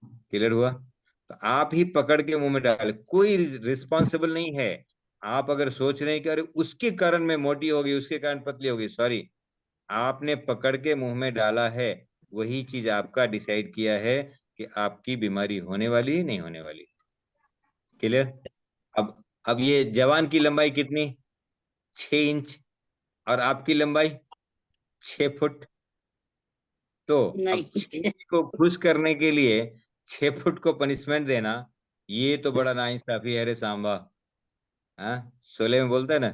क्लियर हुआ? तो आप ही पकड़ के मुंह में डाले, कोई रिस्पॉन्सिबल नहीं है। आप अगर सोच रहे हैं कि अरे उसके कारण मैं मोटी होगी, उसके कारण पतली होगी, सॉरी, आपने पकड़ के मुंह में डाला है, वही चीज आपका डिसाइड किया है कि आपकी बीमारी होने वाली नहीं होने वाली। क्लियर? अब ये जवान की लंबाई कितनी? 6 इंच, और आपकी लंबाई 6 फुट। तो अब नहीं। 6 इंच को खुश करने के लिए 6 फुट को पनिशमेंट देना, ये तो बड़ा नाइंसाफी है रे सांबा। हाँ, शोले में बोलता है ना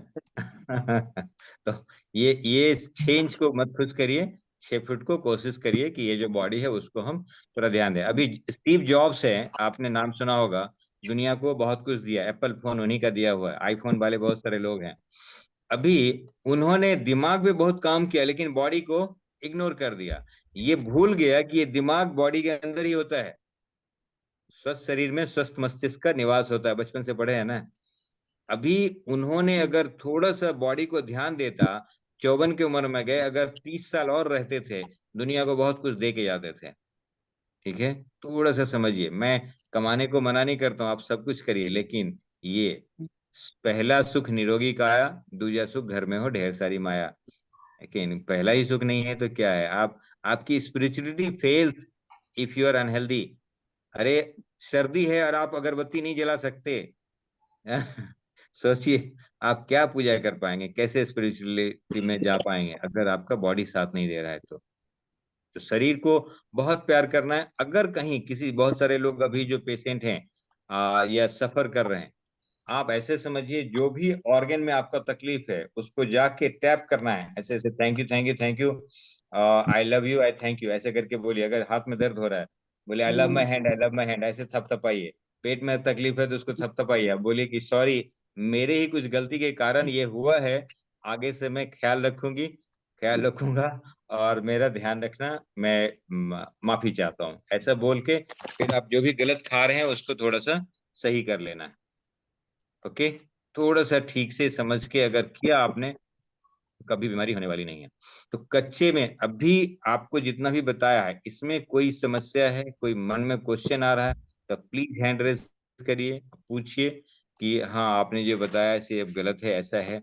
तो ये 6 इंच को मत खुश करिए, 6 फुट को कोशिश करिए कि ये जो बॉडी है उसको हम थोड़ा ध्यान दें। अभी स्टीव जॉब्स है, आपने नाम सुना होगा, दुनिया को बहुत कुछ दिया, एप्पल फोन उन्हीं का दिया हुआ है, आईफोन वाले बहुत सारे लोग हैं। अभी उन्होंने दिमाग पे बहुत काम किया लेकिन बॉडी को इग्नोर कर दिया। ये भूल गया कि ये दिमाग बॉडी के अंदर ही होता है। स्वस्थ शरीर में स्वस्थ मस्तिष्क का निवास होता है, बचपन से पढ़े हैं ना। अभी उन्होंने अगर थोड़ा सा बॉडी को ध्यान देता, 54 की उम्र में गए, अगर 30 साल और रहते थे, दुनिया को बहुत कुछ दे के जाते थे। ठीक है, थोड़ा सा समझिए। मैं कमाने को मना नहीं करता हूँ, आप सब कुछ करिए, लेकिन ये पहला सुख निरोगी काया, दूजा सुख घर में हो ढेर सारी माया। लेकिन पहला ही सुख नहीं है तो क्या है? आपकी spirituality fails if you are unhealthy. अरे सर्दी है और आप अगरबत्ती नहीं जला सकते सोचिए, आप क्या पूजा कर पाएंगे, कैसे स्पिरिचुअलिटी में जा पाएंगे अगर आपका बॉडी साथ नहीं दे रहा है? तो शरीर को बहुत प्यार करना है। अगर कहीं किसी, बहुत सारे लोग अभी जो पेशेंट हैं या सफर कर रहे हैं, आप ऐसे समझिए जो भी ऑर्गन में आपका तकलीफ है उसको जाके टैप करना है, ऐसे ऐसे, thank you thank you thank you, I love you, I thank you, ऐसे करके बोलिए। अगर हाथ में दर्द हो रहा है, बोले I love my hand, I love my hand, ऐसे थपथपाइए। पेट में तकलीफ है तो उसको थपथपाइए, आप बोलिए कि सॉरी, मेरे ही कुछ गलती के कारण ये हुआ है, आगे से मैं ख्याल रखूंगी, ख्याल रखूंगा, और मेरा ध्यान रखना, मैं माफी चाहता हूँ, ऐसा बोल के फिर आप जो भी गलत खा रहे हैं उसको थोड़ा सा सही कर लेना है। ओके, थोड़ा सा ठीक से समझ के अगर किया आपने, कभी बीमारी होने वाली नहीं है। तो कच्चे में अभी आपको जितना भी बताया है, इसमें कोई समस्या है, कोई मन में क्वेश्चन आ रहा है, तो प्लीज हैंड रेज करिए, पूछिए कि हाँ आपने जो बताया इसे अब गलत है, ऐसा है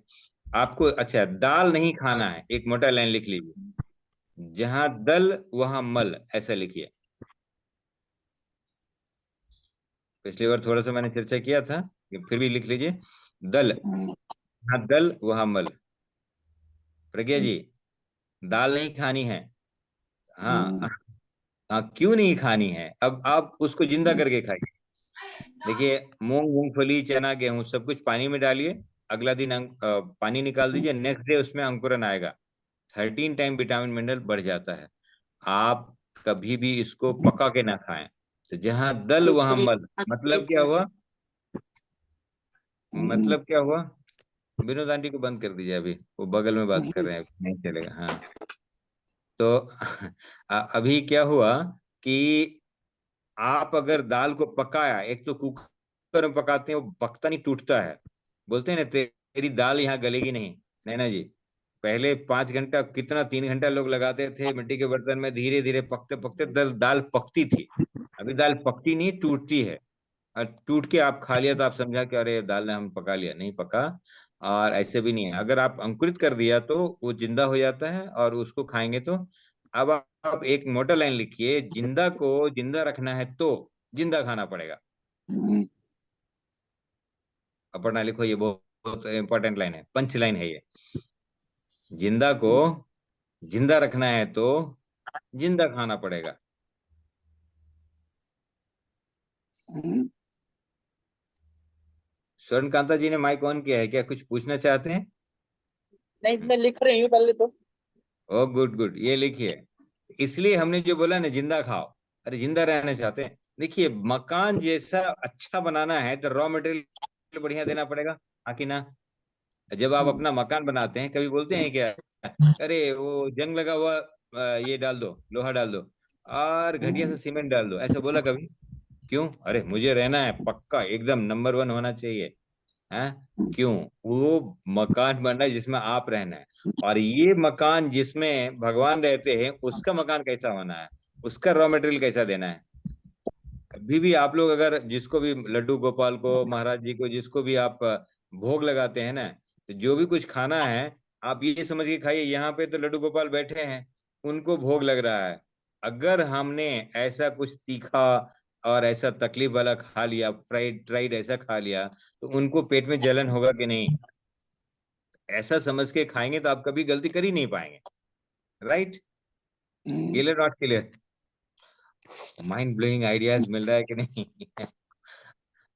आपको। अच्छा, दाल नहीं खाना है, एक मोटा लाइन लिख लीजिए, जहां दल वहां मल, ऐसा लिखिए। पिछली बार थोड़ा सा मैंने चर्चा किया था, फिर भी लिख लीजिए, दल, जहां दल वहां मल। प्रज्ञा जी, दाल नहीं खानी है? हाँ हाँ, क्यों नहीं खानी है? अब आप उसको जिंदा करके खाइए। देखिए, मूंग, मूंगफली, चना, गेहूं सब कुछ पानी में डालिए, अगला दिन पानी निकाल दीजिए, नेक्स्ट डे उसमें अंकुरन आएगा, 13 टाइम विटामिन मिनरल बढ़ जाता है। आप कभी भी इसको पका के ना खाएं। तो जहां दल वहां मल, मतलब क्या हुआ? मतलब क्या हुआ? विनोद आंटी को बंद कर दीजिए, अभी वो बगल में बात कर रहे हैं, नहीं चलेगा। हाँ, तो अभी क्या हुआ कि आप अगर दाल को पकाया, एक तो कुकर में पकाते हैं वो पकता नहीं, टूटता है, बोलते हैं ना तेरी दाल यहाँ गलेगी नहीं, नैना जी, पहले 5 घंटा कितना 3 घंटा लोग लगाते थे मिट्टी के बर्तन में, धीरे धीरे पकते पकते दाल पकती थी। अभी दाल पकती नहीं, टूटती है। और टूट के आप खा लिया तो आप समझा कि अरे दाल ने हम पका लिया, नहीं पका। और ऐसे भी नहीं है, अगर आप अंकुरित कर दिया तो वो जिंदा हो जाता है और उसको खाएंगे तो। अब आप एक मोटा लाइन लिखिए, जिंदा को जिंदा रखना है तो जिंदा खाना पड़ेगा। अपना लिखो, ये बहुत इंपॉर्टेंट लाइन है, पंच लाइन है ये। जिंदा को जिंदा रखना है तो जिंदा खाना पड़ेगा। स्वर्णकांता जी ने माइक ऑन किया है क्या, कुछ पूछना चाहते हैं? नहीं, मैं लिख रही हूँ पहले तो। ओ गुड गुड, ये लिखिए। इसलिए हमने जो बोला ना जिंदा खाओ, अरे जिंदा रहना चाहते हैं। देखिए, मकान जैसा अच्छा बनाना है तो रॉ मटेरियल बढ़िया देना पड़ेगा, हाँ कि ना? जब आप अपना मकान बनाते हैं कभी बोलते हैं क्या, अरे वो जंग लगा हुआ ये डाल दो, लोहा डाल दो और घटिया से सीमेंट डाल दो, ऐसा बोला कभी? क्यों? अरे मुझे रहना है पक्का, एकदम नंबर 1 होना चाहिए। हैं क्यों? वो मकान बन रहा है जिसमें आप रहना है, और ये मकान जिसमें भगवान रहते हैं उसका मकान कैसा होना है, उसका रॉ मटेरियल कैसा देना है। कभी भी आप लोग अगर जिसको भी लड्डू गोपाल को, महाराज जी को, जिसको भी आप भोग लगाते हैं ना, तो जो भी कुछ खाना है आप ये समझ के खाइए, यहाँ पे तो लड्डू गोपाल बैठे हैं, उनको भोग लग रहा है। अगर हमने ऐसा कुछ तीखा और ऐसा तकलीफ वाला खा लिया, फ्राइड ट्राइड ऐसा खा लिया, तो उनको पेट में जलन होगा कि नहीं? ऐसा समझ के खाएंगे तो आप कभी गलती कर ही नहीं पाएंगे। Right? Clear not clear? Mind blowing ideas मिल रहा है कि नहीं?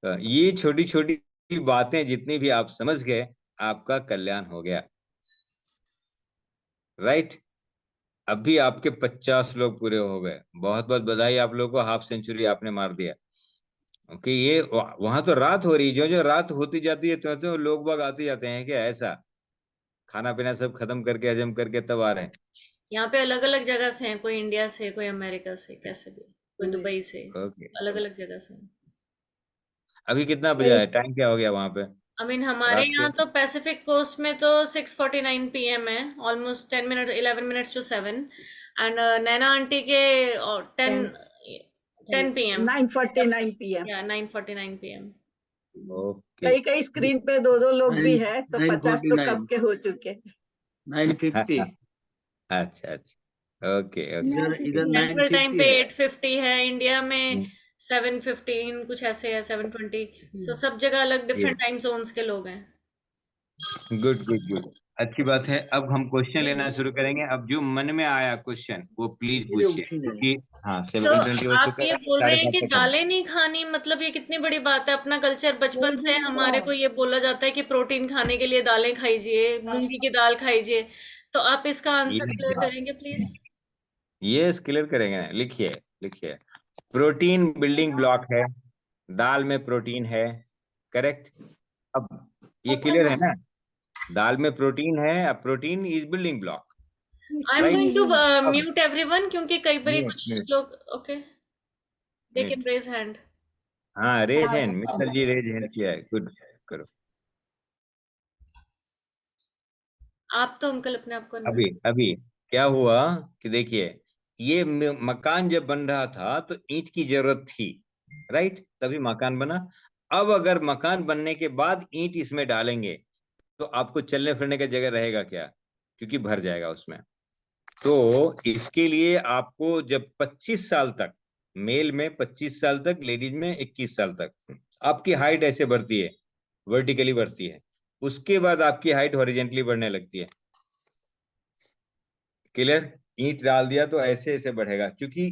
तो ये छोटी छोटी बातें जितनी भी आप समझ गए, आपका कल्याण हो गया। राइट? अभी आपके 50 लोग पूरे हो गए, बहुत बहुत बधाई आप लोगों को, हाफ सेंचुरी आपने मार दिया। ओके, ये वहां तो रात हो रही, जो जो रात होती जाती है तो लोग बाग आते जाते हैं क्या, ऐसा खाना पीना सब खत्म करके हजम करके तब आ रहे हैं? यहाँ पे अलग अलग जगह से हैं, कोई इंडिया से, कोई अमेरिका से, कैसे भी, कोई दुबई से, ओके, अलग अलग जगह से हैं। अभी कितना बजा है, टाइम क्या हो गया वहां पे आई मीन हमारे रात के? यहाँ तो पैसिफिक कोस्ट में तो 6:49 PM है, almost 10 minute 11 minutes to 7। And Naina aunty के 10 PM 9:49 PM। या 9:49 PM। ओके, कई कई स्क्रीन पे दो दो लोग भी हैं, तो 50 तो 9:49 कब के हो चुके। 9:50 अच्छा अच्छा, ओके ओके। इधर सेंट्रल टाइम 9:50 पे है। 8:50 है, इंडिया में 7:15 कुछ ऐसे है, 7:20। सो सब जगह अलग डिफरेंट टाइम जोन्स के लोग हैं। गुड गुड गुड, अच्छी बात है। अब हम क्वेश्चन लेना शुरू करेंगे। अब जो मन में आया क्वेश्चन वो प्लीज पूछिए, क्योंकि हाँ तो 7:20 हो आप चुका ये है, बोल रहे हैं 7:30 कि तक हम। दालें नहीं खानी, मतलब ये कितनी बड़ी बात है। अपना कल्चर बचपन से हमारे को ये बोला जाता है कि प्रोटीन खाने के लिए दालें खाइए, मूंगी की दाल खाइए। तो आप इसका आंसर क्लियर करेंगे प्लीज? ये क्लियर करेंगे ना, लिखिए लिखिए। प्रोटीन बिल्डिंग ब्लॉक है, दाल में प्रोटीन है, करेक्ट। अब ये क्लियर है ना, दाल में प्रोटीन है, अब protein is building block. I am going to अब म्यूट एवरीवन, क्योंकि कई बार मिनट कुछ मिनट लोग okay they can minute, raise hand. हाँ raise hand, mister ji raise hand किया है, गुड, करो। आप तो अंकल अपने आप को अभी अभी क्या हुआ कि देखिए, ये मकान जब बन रहा था तो ईंट की जरूरत थी, राइट, तभी मकान बना। अब अगर मकान बनने के बाद ईंट इसमें डालेंगे तो आपको चलने फिरने का जगह रहेगा क्या, क्योंकि भर जाएगा उसमें। तो इसके लिए आपको जब 25 साल तक, मेल में 25 साल तक, लेडीज में 21 साल तक आपकी हाइट ऐसे बढ़ती है, वर्टिकली बढ़ती है, उसके बाद आपकी हाइट हॉरिजेंटली बढ़ने लगती है। क्लियर? ईंट डाल दिया तो ऐसे ऐसे बढ़ेगा, क्योंकि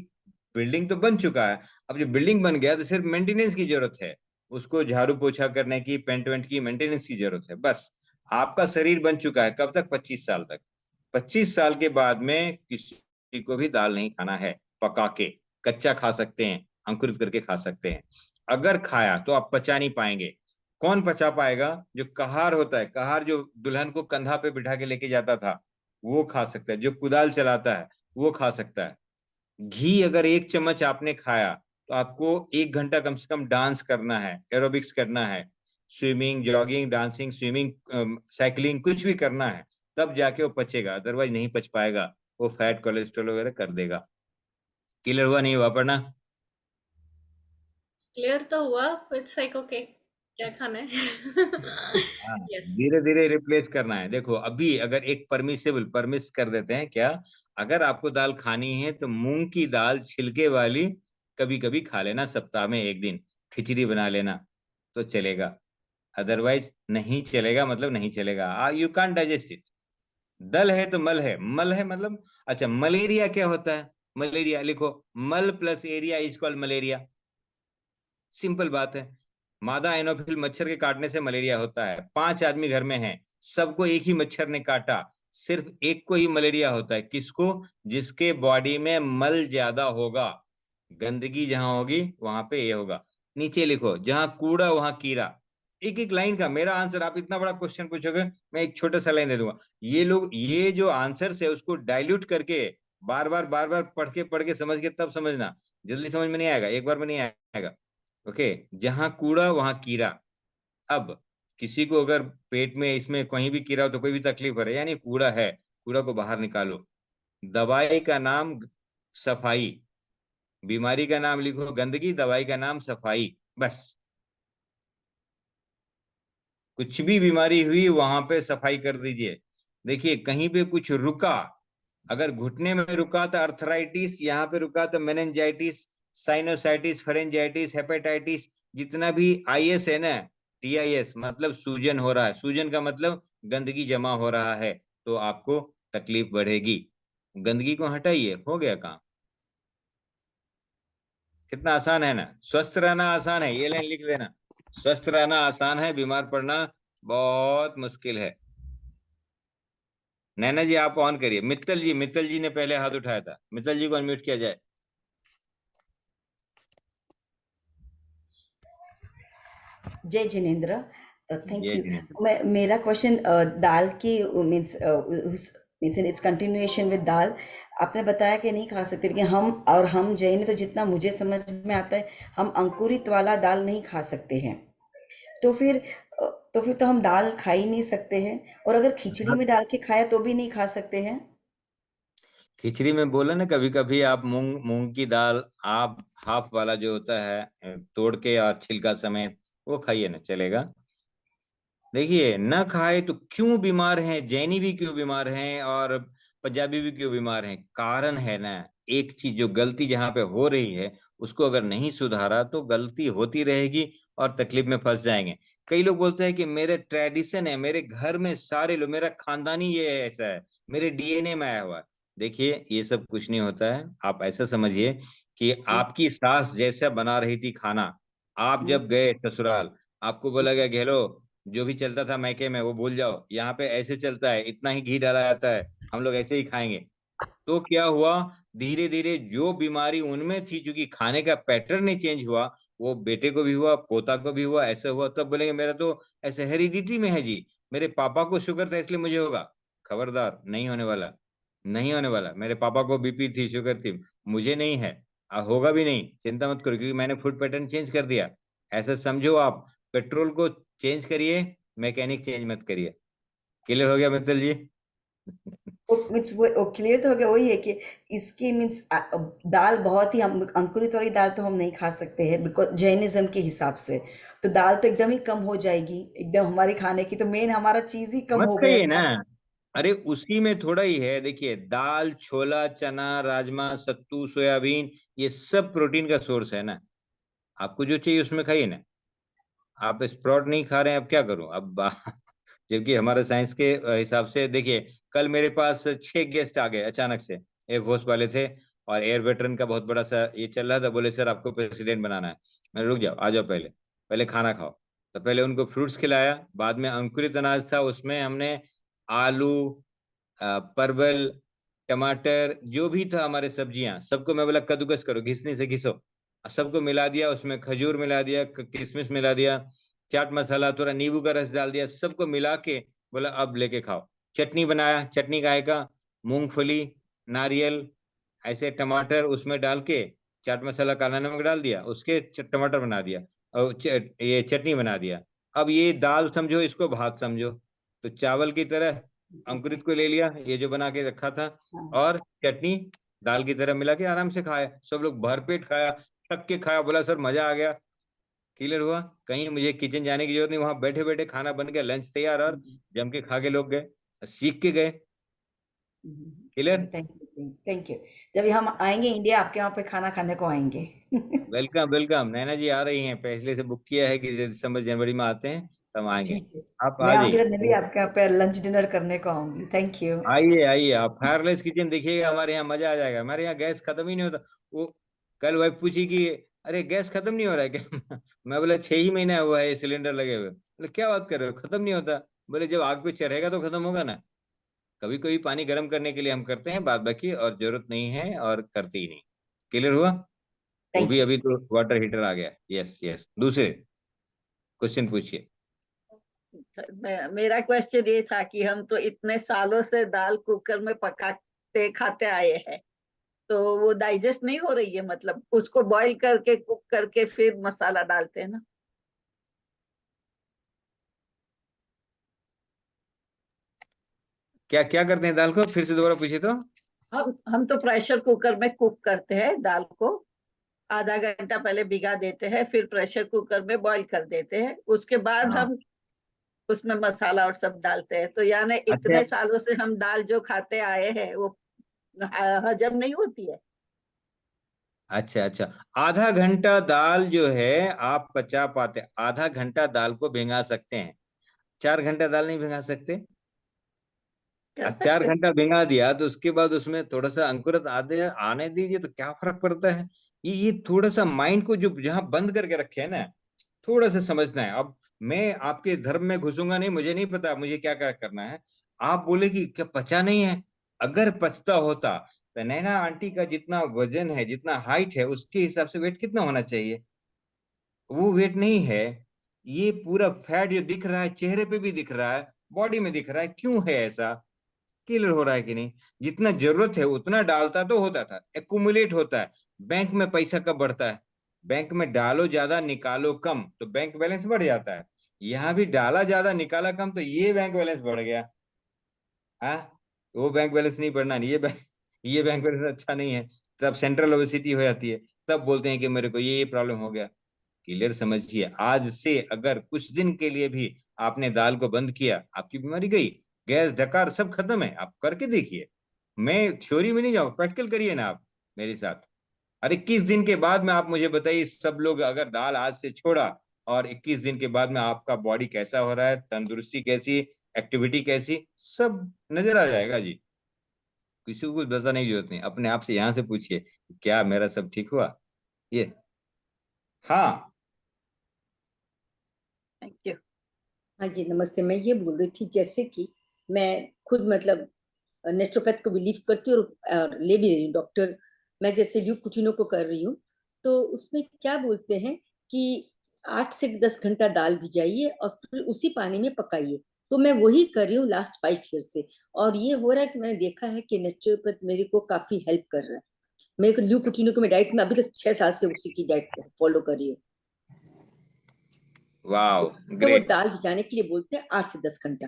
बिल्डिंग तो बन चुका है। अब जो बिल्डिंग बन गया तो सिर्फ मेंटेनेंस की जरूरत है, उसको झाड़ू पोछा करने की, पेंट वेंट की मेंटेनेंस की जरूरत है, बस। आपका शरीर बन चुका है, कब तक? 25 साल तक। 25 साल के बाद में किसी को भी दाल नहीं खाना है पका के। कच्चा खा सकते हैं, अंकुरित करके खा सकते हैं। अगर खाया तो आप पचा नहीं पाएंगे। कौन पचा पाएगा? जो कहार होता है, कहार जो दुल्हन को कंधा पे बिठा के लेके जाता था, वो खा सकता है। जो कुदाल चलाता है वो खा सकता है। घी अगर 1 चम्मच आपने खाया तो आपको 1 घंटा कम से कम डांस करना है, एरोबिक्स करना है, swimming, jogging, dancing, swimming, cycling, कुछ भी करना है। तब जाके वो पचेगा, अदरवाइज नहीं पच पाएगा, वो फैट कोलेस्ट्रॉल वगैरह कर देगा। क्लियर हुआ नहीं हुआ पढ़ना? क्लियर तो हुआ, इट्स लाइक ओके, क्या खाना है? हाँ, यस। धीरे धीरे रिप्लेस करना है। देखो अभी अगर एक परमिस कर देते हैं क्या, अगर आपको दाल खानी है तो मूंग की दाल छिलके वाली कभी कभी खा लेना, सप्ताह में एक दिन खिचड़ी बना लेना तो चलेगा, अदरवाइज नहीं चलेगा, मतलब नहीं चलेगा, यू कांट डाइजेस्ट इट। दल है तो मल है, मल है मतलब, अच्छा मलेरिया क्या होता है? मलेरिया लिखो, मल plus area is called malaria, simple बात है। मादा एनोफिल मच्छर के काटने से मलेरिया होता है। 5 आदमी घर में हैं, सबको एक ही मच्छर ने काटा, सिर्फ एक को ही मलेरिया होता है। किसको? जिसके बॉडी में मल ज्यादा होगा, गंदगी जहां होगी वहां पे ये होगा। नीचे लिखो, जहां कूड़ा वहां कीड़ा। एक एक लाइन का मेरा आंसर, आप इतना बड़ा क्वेश्चन पूछोगे मैं एक छोटा सा लाइन दे दूंगा। ये लोग ये जो आंसर है उसको डाइल्यूट करके बार बार पढ़ के समझ के तब समझना, जल्दी समझ में नहीं आएगा, एक बार में नहीं आएगा। ओके, जहां कूड़ा वहां कीड़ा। अब किसी को अगर पेट में इसमें कहीं भी कीड़ा हो तो कोई भी तकलीफ हो रही है, यानी कूड़ा है, कूड़ा को बाहर निकालो। दवाई का नाम सफाई, बीमारी का नाम लिखो गंदगी, दवाई का नाम सफाई, बस। कुछ भी बीमारी हुई वहां पे सफाई कर दीजिए। देखिए कहीं पे कुछ रुका, अगर घुटने में रुका तो अर्थराइटिस, यहाँ पे रुका तो मेनिंजाइटिस, साइनोसाइटिस, फेरेंजाइटिस, हेपेटाइटिस, जितना भी आईएस है ना, टीआईएस मतलब सूजन हो रहा है, सूजन का मतलब गंदगी जमा हो रहा है, तो आपको तकलीफ बढ़ेगी। गंदगी को हटाइए, हो गया काम। कितना आसान है ना, स्वस्थ रहना आसान है, ये लाइन लिख देना, स्वस्थ रहना आसान है, बीमार पड़ना बहुत मुश्किल है। नैना जी आप ऑन करिए। मित्तल जी ने पहले हाथ उठाया था, मित्तल जी को अनम्यूट किया जाए। जय जिनेन्द्र, थैंक जय यू। जिनेंद्र। मैं मेरा क्वेश्चन दाल की means means it's continuation with dal. आपने बताया कि नहीं खा सकते, लेकिन हम जैन, तो जितना मुझे समझ में आता है हम अंकुरित वाला दाल नहीं खा सकते हैं। तो फिर तो हम दाल खा ही नहीं सकते हैं, और अगर खिचड़ी में डाल के खाया तो भी नहीं खा सकते हैं। खिचड़ी में बोला ना, कभी कभी आप मूंग मूंग की दाल आप हाफ वाला जो होता है तोड़ के और छिलका समेत वो खाइए ना, चलेगा। देखिए न खाए तो क्यों बीमार हैं, जैनी भी क्यों बीमार हैं और पंजाबी भी क्यों बीमार हैं? कारण है ना, एक चीज जो गलती जहां पे हो रही है उसको अगर नहीं सुधारा तो गलती होती रहेगी और तकलीफ में फंस जाएंगे। कई लोग बोलते हैं कि मेरे ट्रेडिशन है, मेरे घर में सारे लोग, मेरा खानदानी ये है, ऐसा है, मेरे डीएनए में आया हुआ है। देखिए ये सब कुछ नहीं होता है। आप ऐसा समझिए कि आपकी सास जैसा बना रही थी खाना, आप जब गए ससुराल, आपको बोला गया घेलो जो भी चलता था मैके में वो भूल जाओ, यहाँ पे ऐसे चलता है, इतना ही घी डाला जाता है, हम लोग ऐसे ही खाएंगे। तो क्या हुआ, धीरे धीरे जो बीमारी उनमें थी, क्योंकि खाने का पैटर्न नहीं चेंज हुआ, वो बेटे को भी हुआ, पोता को भी हुआ, ऐसा हुआ। तब बोलेंगे मेरा तो ऐसे हेरिडिटी में है जी, मेरे पापा को शुगर था इसलिए मुझे होगा। खबरदार, नहीं होने वाला, नहीं होने वाला। मेरे पापा को बीपी थी, शुगर थी, मुझे नहीं है, होगा भी नहीं, चिंता मत करो, क्योंकि मैंने फूड पैटर्न चेंज कर दिया। ऐसा समझो आप, पेट्रोल को चेंज करिए, मैकेनिक चेंज मत करिए। क्लियर हो गया मित्तल जी? वो मीन्स वो क्लियर तो हो गया, वही है कि इसकी मीन्स दाल बहुत ही, हम अंकुरित वाली दाल तो हम नहीं खा सकते हैं बिकॉज जैनिज्म के हिसाब से। तो दाल तो एकदम ही कम हो जाएगी, एकदम हमारे खाने की तो मेन हमारा चीज ही कम मत हो गया खाइए ना, था। अरे उसी में थोड़ा ही है। देखिए दाल, छोला, चना, राजमा, सत्तू, सोयाबीन, ये सब प्रोटीन का सोर्स है ना, आपको जो चाहिए उसमें खाइए ना। आप स्प्राउट नहीं खा रहे हैं, अब क्या करूं अब जबकि हमारे साइंस के हिसाब से देखिए, कल मेरे पास 6 गेस्ट आ गए अचानक से, एयरफोर्स वाले थे और एयर वेटरन का बहुत बड़ा सा ये चल रहा था। बोले सर आपको प्रेसिडेंट बनाना है। मैंने रुक जाओ, आ जाओ, पहले पहले खाना खाओ। तो पहले उनको फ्रूट्स खिलाया, बाद में अंकुरित अनाज था उसमें हमने आलू, परवल, टमाटर, जो भी था हमारे सब्जियां, सबको मैं बोला कद्दूकस करो, घिसनी से घिसो, सबको मिला दिया, उसमें खजूर मिला दिया, किशमिश मिला दिया, चाट मसाला, थोड़ा नींबू का रस डाल दिया, सबको मिला के बोला अब लेके खाओ। चटनी बनाया, चटनी का का मूंगफली, नारियल, ऐसे टमाटर उसमें डाल के, चाट मसाला, काला नमक डाल दिया, उसके टमाटर बना दिया और ये चटनी बना दिया। अब ये दाल समझो, इसको भात समझो, तो चावल की तरह अंकुरित को ले लिया, ये जो बना के रखा था, हाँ। और चटनी दाल की तरह मिला के आराम से खाया, सब लोग भरपेट खाया, थक के खाया, बोला सर मजा आ गया। क्लियर हुआ? कहीं मुझे किचन जाने की जरूरत नहीं, वहां बैठे बैठे खाना बन गया, लंच तैयार, और जम के खा के लोग गए, सीख के गए। क्लियर? Thank you. जब हम आएंगे इंडिया, आपके वहाँ पे खाना खाने को आएंगे। Welcome welcome. नैना जी आ रही हैं, पहले से बुक किया है कि दिसंबर जनवरी में आते हैं, तब आएंगे। ठीक है, आप आ मैं आऊंगी तो मैं भी जाइए, आपके यहाँ पे लंच डिनर करने को आऊंगी। Thank you. आइए आइए। आप फायरलेस किचन देखिएगा, हमारे यहाँ मजा आ जाएगा। हमारे यहाँ गैस खत्म ही नहीं होता। वो कल वाइफ पूछी कि अरे गैस खत्म नहीं हो रहा है क्या? मैं बोला 6 ही महीना हुआ है ये सिलेंडर लगे हुए। बोले क्या बात कर रहे हो, खत्म नहीं होता? बोले जब आग पे चढ़ेगा तो खत्म होगा ना। कभी कभी पानी गर्म करने के लिए हम करते हैं, बाद बाकी और जरूरत नहीं है और करते ही नहीं। क्लियर हुआ? वो थैंक भी यू। अभी तो वाटर हीटर आ गया। Yes yes. दूसरे क्वेश्चन पूछिए। मेरा क्वेश्चन ये था कि हम तो इतने सालों से दाल कुकर में पकाते खाते आए हैं, तो वो डाइजेस्ट नहीं हो रही है? मतलब उसको बॉईल करके कुक करके फिर मसाला डालते हैं ना। क्या क्या करते हैं दाल को? फिर से दोबारा पूछिए तो। हम तो प्रेशर कुकर में कुक करते हैं दाल को, आधा घंटा पहले भिगा देते हैं, फिर प्रेशर कुकर में बॉईल कर देते हैं, उसके बाद हाँ। हम उसमें मसाला और सब डालते हैं। तो यानी अच्छा इतने सालों से हम दाल जो खाते आए हैं वो हजम नहीं होती है? अच्छा अच्छा। आधा घंटा दाल जो है आप पचा पाते, आधा घंटा दाल को भिंगा सकते हैं, 4 घंटा दाल नहीं भिंगा सकते? कर चार सकते हैं। घंटा भिंगा दिया तो उसके बाद उसमें थोड़ा सा अंकुरित आधे आने दीजिए, तो क्या फर्क पड़ता है? ये थोड़ा सा माइंड को जो जहां बंद करके रखे है ना, थोड़ा सा समझना है। अब मैं आपके धर्म में घुसूंगा नहीं, मुझे नहीं पता मुझे क्या क्या करना है। आप बोले कि क्या पचा नहीं है? अगर पचता होता तो नैना आंटी का जितना वजन है, जितना हाइट है, उसके हिसाब से वेट कितना होना चाहिए? वो वेट नहीं है। ये पूरा फैट जो दिख रहा है, चेहरे पे भी दिख रहा है, बॉडी में दिख रहा है, क्यों है ऐसा? क्लियर हो रहा है कि नहीं? जितना जरूरत है उतना डालता तो होता था, एक्यूमुलेट होता है। बैंक में पैसा कब बढ़ता है? बैंक में डालो ज्यादा निकालो कम तो बैंक बैलेंस बढ़ जाता है। यहाँ भी डाला ज्यादा निकाला कम तो ये बैंक बैलेंस बढ़ गया। हाँ, वो बैंक बैलेंस नहीं बढ़ना, नहीं ये बैंक बैलेंस अच्छा नहीं है। तब सेंट्रल ओबेसिटी हो जाती है, तब बोलते हैं कि मेरे को ये प्रॉब्लम हो गया। क्लियर समझिए, आज से अगर कुछ दिन के लिए भी आपने दाल को बंद किया, आपकी बीमारी गई, गैस डकार सब खत्म है। आप करके देखिए, मैं थ्योरी में नहीं जाऊँ, प्रैक्टिकल करिए ना आप मेरे साथ। और 21 दिन के बाद में आप मुझे बताइए, सब लोग अगर दाल आज से छोड़ा और 21 दिन के बाद में आपका बॉडी कैसा हो रहा है, तंदुरुस्ती कैसी, एक्टिविटी कैसी, सब नजर आ जाएगा जी। किसी को कुछ बताने की जरूरत नहीं, अपने आप से यहाँ से पूछिए क्या मेरा सब ठीक हुआ? ये हाँ। Thank you. हाँ जी, नमस्ते। मैं ये बोल रही थी, जैसे कि मैं खुद मतलब नेचुरोपैथ को बिलीव करती हूँ और ले भी रही हूँ डॉक्टर। मैं जैसे ल्यूक कुटिनो को कर रही हूँ, तो उसमें क्या बोलते हैं कि 8 से 10 घंटा दाल भिजाइए और फिर उसी पानी में पकाइए। तो मैं वही कर रही हूँ लास्ट 5 ईयर से, और ये हो रहा है कि मैंने देखा है कि नेचुरोपैथ मेरे को काफी हेल्प कर रहा है। मेरे को ल्यूक कुटिनो को मैं डाइट में अभी तक 6 साल से उसी की डाइट फॉलो कर रही हूँ। वाह, तो वो ग्रेट। दाल भिजाने के लिए बोलते हैं 8 से 10 घंटा।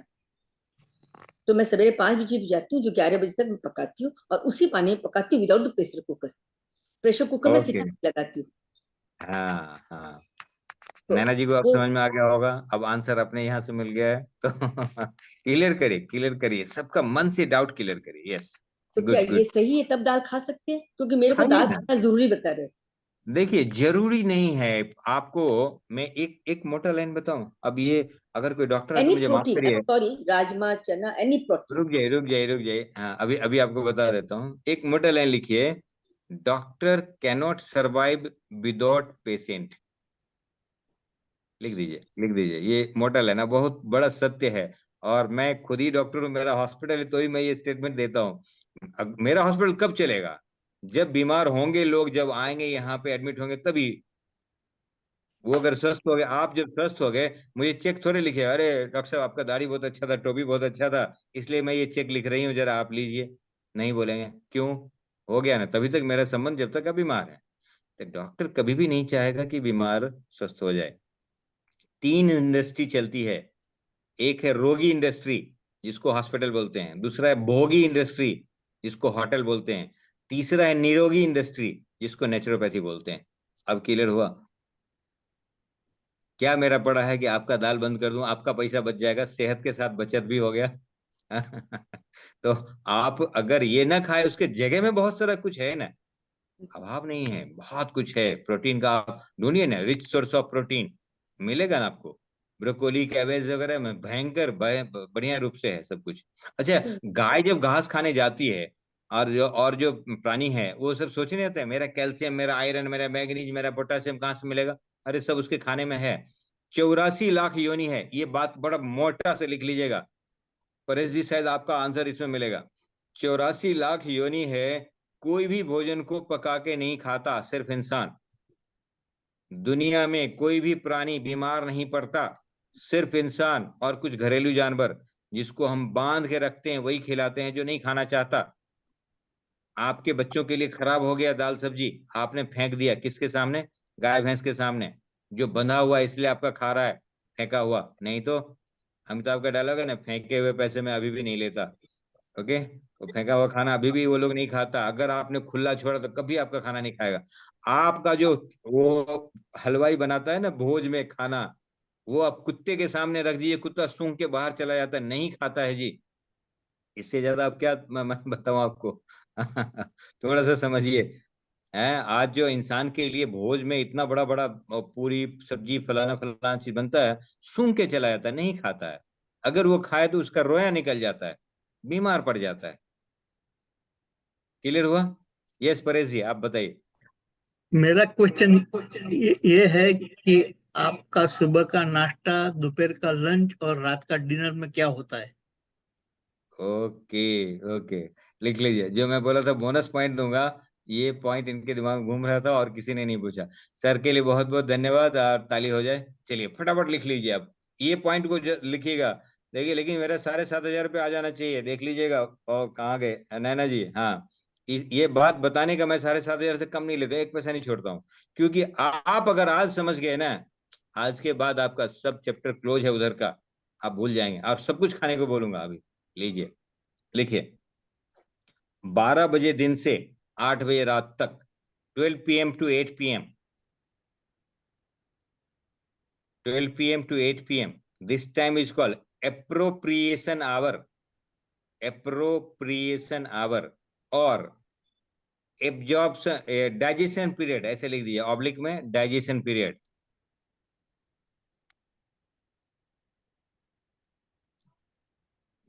तो मैं सवेरे 5 बजे भिजाती हूँ, जो 11 बजे तक मैं पकाती हूँ, और उसी पानी में पकाती हूँ without the pressure cooker. Pressure cooker में ओके। सीटी लगाती हूँ। हाँ हाँ, तो नैना जी को अब वो समझ में आ गया होगा, अब आंसर अपने यहाँ से मिल गया है तो क्लियर करिए, सबका मन से डाउट क्लियर करिए। यस, तो क्या गुड ये गुड। सही है तब दाल खा सकते हैं? क्योंकि मेरे को खाइए दाल ना। खाना जरूरी बता रहे हैं। देखिए जरूरी नहीं है आपको। मैं एक एक मोटा लाइन बताऊं, अब ये अगर कोई डॉक्टर है तो एनी मुझे माफ प्रोटीन, करिए। सॉरी, राजमा चना, एनी प्रोटीन। रुक जाइए। हाँ, अभी अभी आपको बता देता हूँ, एक मोटा लाइन लिखिए। Doctor cannot survive without patient. लिख दीजिए, ये मोटल है ना, बहुत बड़ा सत्य है। और मैं खुद ही डॉक्टर हूँ, मेरा हॉस्पिटल है, तो ही मैं ये स्टेटमेंट देता हूँ। अब मेरा हॉस्पिटल कब चलेगा? जब बीमार होंगे लोग, जब आएंगे यहाँ पे एडमिट होंगे तभी। वो अगर स्वस्थ हो गए, आप जब स्वस्थ हो गए, मुझे चेक थोड़े लिखे, अरे डॉक्टर साहब आपका दाढ़ी बहुत अच्छा था, टोपी बहुत अच्छा था, इसलिए मैं ये चेक लिख रही हूँ, जरा आप लीजिए। नहीं बोलेंगे, क्यों? हो गया ना, तभी तक मेरा संबंध, जब तक आप बीमार है। तो डॉक्टर कभी भी नहीं चाहेगा कि बीमार स्वस्थ हो जाए। 3 इंडस्ट्री चलती है। एक है रोगी इंडस्ट्री, जिसको हॉस्पिटल बोलते हैं। दूसरा है भोगी इंडस्ट्री, जिसको होटल बोलते हैं। तीसरा है निरोगी इंडस्ट्री, जिसको नेचुरोपैथी बोलते हैं। अब क्लियर हुआ? क्या मेरा पड़ा है कि आपका दाल बंद कर दूं, आपका पैसा बच जाएगा, सेहत के साथ बचत भी हो गया। तो आप अगर ये ना खाए, उसके जगह में बहुत सारा कुछ है ना, अभाव नहीं है, बहुत कुछ है। प्रोटीन का आप ढूंढिए ना, रिच सोर्स ऑफ प्रोटीन मिलेगा ना आपको। ब्रोकोली, कैबेज वगैरह में भयंकर बढ़िया रूप से है सब कुछ। अच्छा, गाय जब घास खाने जाती है, और जो प्राणी है वो सब सोचने रहते हैं मेरा कैल्शियम, मेरा आयरन, मेरा मैग्नीज, मेरा पोटेशियम कहाँ से मिलेगा? अरे सब उसके खाने में है। 84 लाख योनि है, ये बात बड़ा मोटा से लिख लीजिएगा। परेश जी शायद आपका आंसर इसमें मिलेगा। 84 लाख योनि है। कोई भी भोजन को पका के नहीं खाता, सिर्फ इंसान। दुनिया में कोई भी प्राणी बीमार नहीं पड़ता, सिर्फ इंसान और कुछ घरेलू जानवर, जिसको हम बांध के रखते हैं वही खिलाते हैं, जो नहीं खाना चाहता। आपके बच्चों के लिए खराब हो गया दाल सब्जी, आपने फेंक दिया किसके सामने? गाय भैंस के सामने, जो बंधा हुआ है इसलिए आपका खा रहा है, फेंका हुआ। नहीं तो अमिताभ का डायलॉग है ना, फेंके हुए पैसे में अभी भी नहीं लेता। ओके, तो फेंका हुआ खाना अभी भी वो लोग नहीं खाता। अगर आपने खुला छोड़ा तो कभी आपका खाना नहीं खाएगा। आपका जो वो हलवाई बनाता है ना भोज में खाना, वो आप कुत्ते के सामने रख दीजिए, कुत्ता सूंघ के बाहर चला जाता है, नहीं खाता है जी। इससे ज्यादा आप क्या मैं बताऊं आपको? थोड़ा सा समझिए। है, आज जो इंसान के लिए भोज में इतना बड़ा बड़ा पूरी सब्जी फलाना फलाना चीज बनता है, सूंघ के चला जाता है, नहीं खाता है। अगर वो खाए तो उसका रोया निकल जाता है, बीमार पड़ जाता है। क्लियर हुआ? यस परेश जी, आप बताइए। मेरा क्वेश्चन ये है कि आपका सुबह का नाश्ता, दोपहर का लंच और रात का डिनर में क्या होता है? ओके, ओके, लिख लीजिए। जो मैं बोला था बोनस पॉइंट दूंगा, ये पॉइंट इनके दिमाग में घूम रहा था और किसी ने नहीं पूछा। सर के लिए बहुत बहुत धन्यवाद, और ताली हो जाए। चलिए फटाफट लिख लीजिए आप ये पॉइंट को लिखिएगा। देखिए, लेकिन मेरा 7,500 रुपये आ जाना चाहिए, देख लीजिएगा। और कहाँ गए नैना जी? हाँ, ये बात बताने का मैं 7,500 से कम नहीं लेता, एक पैसा नहीं छोड़ता हूँ। क्योंकि आप अगर आज समझ गए ना, आज के बाद आपका सब चैप्टर क्लोज है उधर का, आप भूल जाएंगे। आप सब कुछ खाने को बोलूंगा अभी। लीजिए, लिखिए। 12 बजे दिन से 8 बजे रात तक, 12 PM to 8 PM, 12 PM to 8 PM, this time is called appropriation hour, appropriation hour, और एब्जॉर्प्शन डाइजेशन पीरियड, ऐसे लिख दिए ऑब्लिक में, डाइजेशन पीरियड।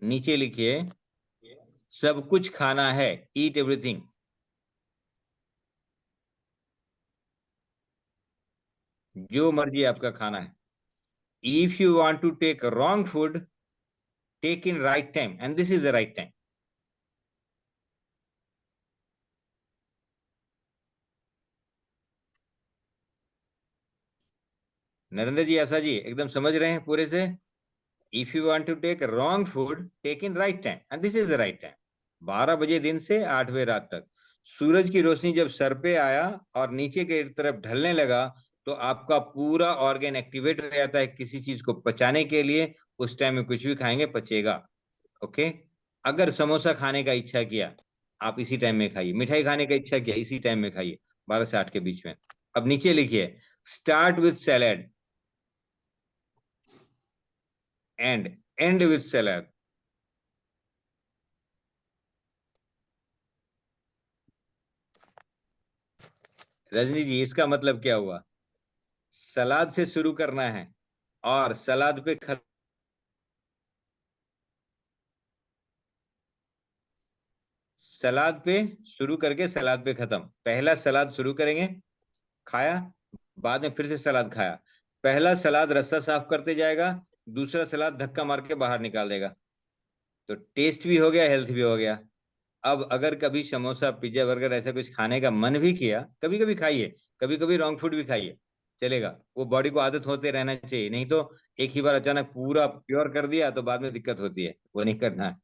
नीचे लिखिए सब कुछ खाना है, ईट एवरीथिंग। जो मर्जी आपका खाना है। If you want to take wrong food, take in right time, and this is the right time. Narendra ji, ऐसा जी एकदम समझ रहे हैं पूरे से? If you want to take wrong food, take in right time, and this is the right time. 12 बजे दिन से 8 बजे रात तक। सूरज की रोशनी जब सर पे आया और नीचे की तरफ ढलने लगा, तो आपका पूरा ऑर्गन एक्टिवेट हो जाता है किसी चीज को पचाने के लिए। उस टाइम में कुछ भी खाएंगे पचेगा। ओके, अगर समोसा खाने का इच्छा किया, आप इसी टाइम में खाइए। मिठाई खाने का इच्छा किया, इसी टाइम में खाइए, 12 से 8 के बीच में। अब नीचे लिखिए start with salad and end with salad. Rajni ji, इसका मतलब क्या हुआ? सलाद से शुरू करना है और सलाद पे सलाद पे शुरू करके सलाद पे खत्म। पहला सलाद शुरू करेंगे, खाया, बाद में फिर से सलाद खाया। पहला सलाद रास्ता साफ करते जाएगा, दूसरा सलाद धक्का मार के बाहर निकाल देगा। तो टेस्ट भी हो गया, हेल्थ भी हो गया। अब अगर कभी समोसा, पिज्जा, बर्गर ऐसा कुछ खाने का मन भी किया, कभी कभी खाइए, कभी कभी रॉन्ग फूड भी खाइए, चलेगा। वो बॉडी को आदत होते रहना चाहिए, नहीं तो एक ही बार अचानक पूरा प्योर कर दिया तो बाद में दिक्कत होती है, वो नहीं करना है।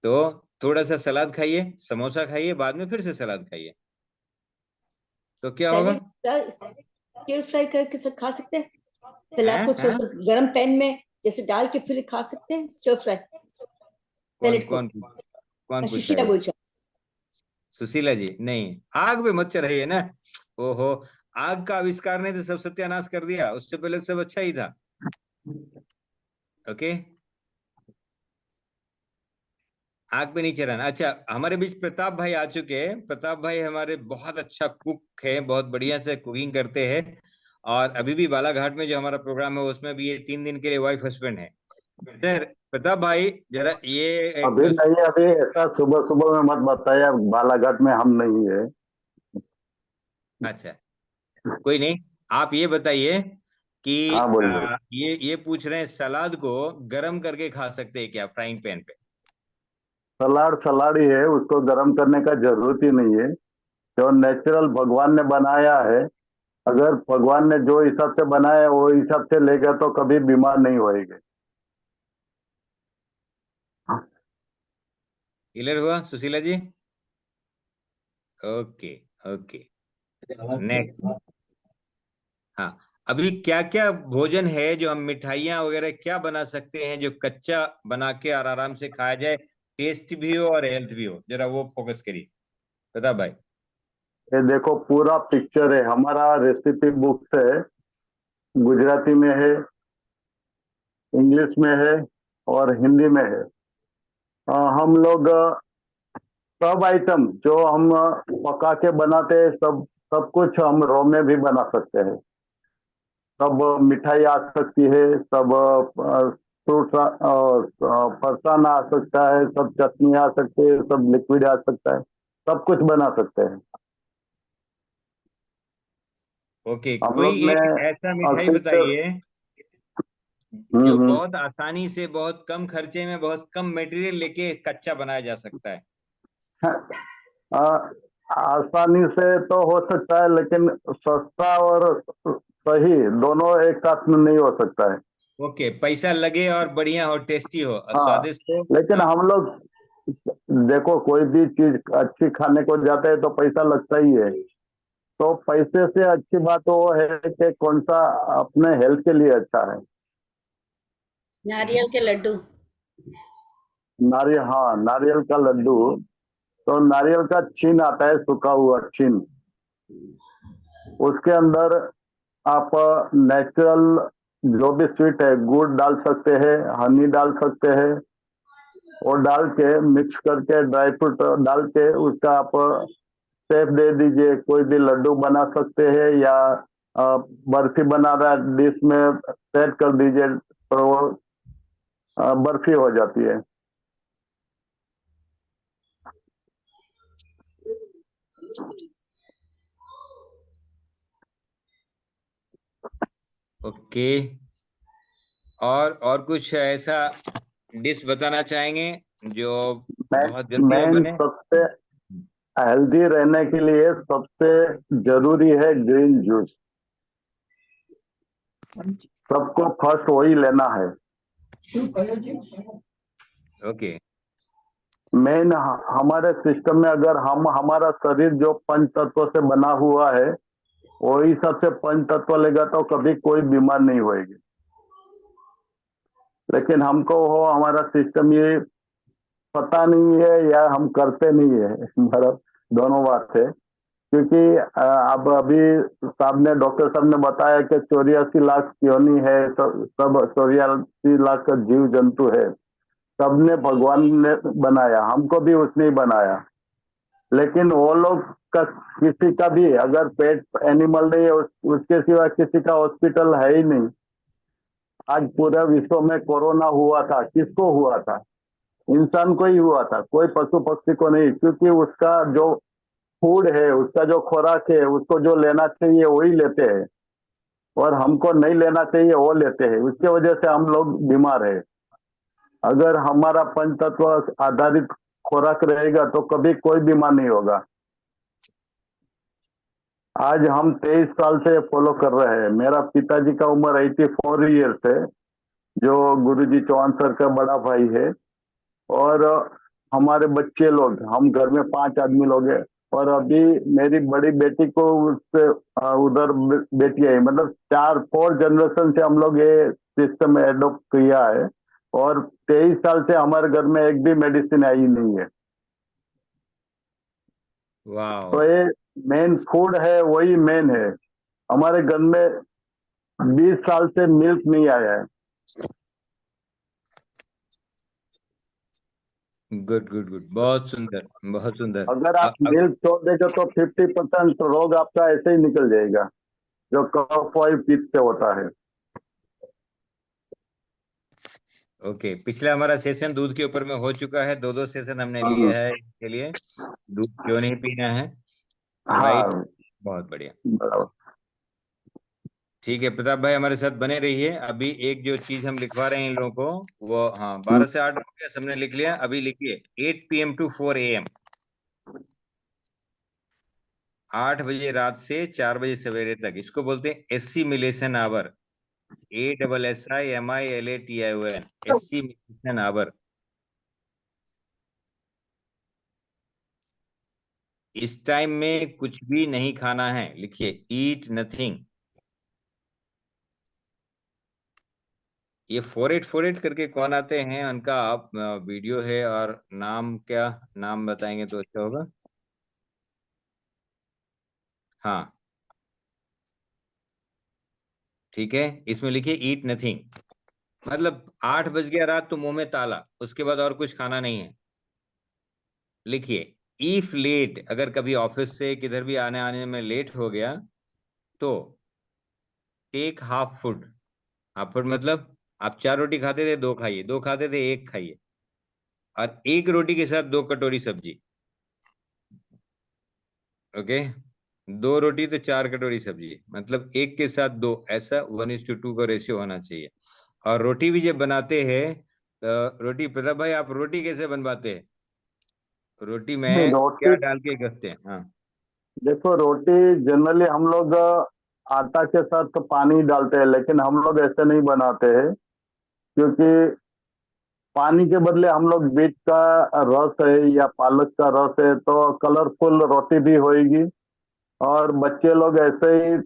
तो थोड़ा सा सलाद खाइए, समोसा खाइए, बाद में फिर से सलाद खाइए, तो क्या होगा? स्टिर फ्राई करके सब खा सकते हैं। सलाद को थोड़ा हैं? सा गरम पैन में जैसे डाल के फिर खा सकते हैं स्टिर फ्राई। सेलेक्ट कौन कौन पूछ सुशीला रहा है? बोल रहा सुशीला जी? नहीं, आग पे मत चढ़ाइए ना। ओहो, आग का आविष्कार ने तो सब सत्यानाश कर दिया, उससे पहले सब अच्छा ही था। ओके, आग पे नहीं चढ़ाना। अच्छा, हमारे बीच प्रताप भाई आ चुके हैं। प्रताप भाई हमारे बहुत अच्छा कुक है, बहुत बढ़िया से कुकिंग करते हैं, और अभी भी बालाघाट में जो हमारा प्रोग्राम है उसमें भी ये 3 दिन के लिए वाइफ हस्बैंड है। सर प्रताप भाई, जरा ये अभी नहीं, अभी ऐसा सुबह सुबह में मत बताइए, बालाघाट में हम नहीं है। अच्छा, कोई नहीं, आप ये बताइए कि हाँ बोलिए। ये पूछ रहे हैं, सलाद को गरम करके खा सकते हैं क्या फ्राइंग पैन पे? सलाद सलाद ही है, उसको गर्म करने का जरूरत ही नहीं है। जो नेचुरल भगवान ने बनाया है, अगर भगवान ने जो हिसाब से बनाया है वो हिसाब से लेगा तो कभी बीमार नहीं होएंगे। क्लियर हुआ Sushila ji? Okay okay, next. हाँ, अभी क्या क्या भोजन है जो हम मिठाइयाँ वगैरह क्या बना सकते हैं जो कच्चा बना के और आराम से खाया जाए, टेस्ट भी हो और हेल्थ भी हो, जरा वो फोकस करिए प्रताप भाई। ये देखो पूरा पिक्चर है, हमारा रेसिपी बुक है, गुजराती में है, इंग्लिश में है और हिंदी में है। हम लोग सब आइटम जो हम पका के बनाते हैं, सब सब कुछ हम रॉ में भी बना सकते हैं। सब मिठाई आ सकती है, सब फ्रूट फरसान आ सकता है, सब चटनी आ सकती है, सब लिक्विड आ सकता है, सब कुछ बना सकते हैं ओके, हम कोई लोग में। एक ऐसा मिठाई अधिकतर बताइए जो बहुत आसानी से, बहुत कम खर्चे में, बहुत कम मटेरियल लेके कच्चा बनाया जा सकता है। आसानी से तो हो सकता है, लेकिन सस्ता और सही दोनों एक साथ में नहीं हो सकता है। ओके, पैसा लगे और बढ़िया हो, टेस्टी हो और हाँ, स्वादिष्ट हो। लेकिन हाँ, हम लोग देखो कोई भी चीज अच्छी खाने को जाते हैं तो पैसा लगता ही है। तो पैसे से अच्छी बात वो है कि कौन सा अपने हेल्थ के लिए अच्छा है। नारियल के लड्डू। नारियल, हाँ नारियल का लड्डू। तो नारियल का छीन आता है, सूखा हुआ छीन, उसके अंदर आप नेचुरल जो भी स्वीट है, गुड़ डाल सकते हैं, हनी डाल सकते हैं, और डाल के मिक्स करके ड्राई फ्रूट डाल के उसका आप शेप दे दीजिए। कोई भी लड्डू बना सकते हैं या बर्फी बना रहा है डिश में सेट कर दीजिए तो वो बर्फी हो जाती है। ओके, और कुछ ऐसा डिश बताना चाहेंगे जो बहुत जल्दी में मेन बने? सबसे हेल्दी रहने के लिए सबसे जरूरी है ग्रीन जूस। सबको फर्स्ट वही लेना है। ओके, मेन हमारे सिस्टम में अगर हम हमारा शरीर जो पंच तत्व से बना हुआ है वही सबसे पंच तत्व लेगा तो कभी कोई बीमार नहीं होएगी। लेकिन हमको वो हमारा सिस्टम ये पता नहीं है या हम करते नहीं है, मतलब दोनों बात है। क्योंकि अब अभी साहब ने, डॉक्टर साहब ने बताया कि 84 लाख योनि है, सब 84 लाख जीव जंतु है, सबने भगवान ने बनाया, हमको भी उसने ही बनाया। लेकिन वो लोग का किसी का भी अगर पेट एनिमल नहीं है, उसके सिवा किसी का हॉस्पिटल है ही नहीं। आज पूरे विश्व में कोरोना हुआ था, किसको हुआ था? इंसान को ही हुआ था, कोई पशु पक्षी को नहीं, क्योंकि उसका जो फूड है, उसका जो खुराक है, उसको जो लेना चाहिए वही लेते हैं, और हमको नहीं लेना चाहिए वो लेते हैं। उसके वजह से हम लोग बीमार है। अगर हमारा पंच तत्व आधारित खुराक रहेगा तो कभी कोई बीमार नहीं होगा। आज हम 23 साल से फॉलो कर रहे हैं। मेरा पिताजी का उम्र 84 ईयर्स है, जो गुरुजी चौहान सर का बड़ा भाई है, और हमारे बच्चे लोग, हम घर में 5 आदमी लोग हैं। और अभी मेरी बड़ी बेटी को उससे उधर बेटी आई, मतलब 4 जनरेशन से हम लोग ये सिस्टम एडॉप्ट किया है। और 23 साल से हमारे घर में एक भी मेडिसिन आई नहीं है। वाह, तो ये मेन फूड है, वही मेन है। हमारे घर में 20 साल से मिल्क नहीं आया है। गुड गुड गुड, बहुत सुंदर, बहुत सुंदर। अगर आप मिल्क छोड़ देंगे तो 50% रोग आपका ऐसे ही निकल जाएगा, जो कफ और पित्त से होता है। ओके, पिछला हमारा सेशन दूध के ऊपर में हो चुका है, 2 सेशन हमने लिए है इसके लिए, दूध क्यों नहीं पीना है। राइट, हाँ, बहुत बढ़िया। बराबर। ठीक है प्रताप भाई, हमारे साथ बने रहिए। अभी एक जो चीज हम लिखवा रहे हैं इन लोगों को, वो हाँ 12 से 8 हो गया, सबने लिख लिया। अभी लिखिए 8 PM to 4 AM, 8 बजे रात से 4 बजे सवेरे तक, इसको बोलते हैं assimilation hour. ASSIMILATION, assimilation hour. इस टाइम में कुछ भी नहीं खाना है, लिखिए ईट नथिंग। ये 4848 करके कौन आते हैं, उनका आप वीडियो है और नाम क्या, नाम बताएंगे तो अच्छा होगा। हाँ ठीक है, इसमें लिखिए ईट नथिंग, मतलब 8 बज गया रात तो मुंह में ताला, उसके बाद और कुछ खाना नहीं है। लिखिए इफ लेट, अगर कभी ऑफिस से किधर भी आने आने में लेट हो गया तो take half food. Half food मतलब आप 4 रोटी खाते थे 2 खाइए, 2 खाते थे 1 खाइए, और 1 रोटी के साथ 2 कटोरी सब्जी। ओके, 2 रोटी तो 4 कटोरी सब्जी, मतलब 1 के साथ 2, ऐसा 1:2 का रेशियो होना चाहिए। और रोटी भी जब बनाते हैं तो रोटी, प्रताप भाई आप रोटी कैसे बनवाते हैं, रोटी में नहीं, क्या रोटी, डाल के करते हैं। हाँ देखो रोटी जनरली हम लोग आटा के साथ तो पानी डालते हैं, लेकिन हम लोग ऐसे नहीं बनाते हैं, क्योंकि पानी के बदले हम लोग बीट का रस है या पालक का रस है तो कलरफुल रोटी भी होएगी। और बच्चे लोग ऐसे ही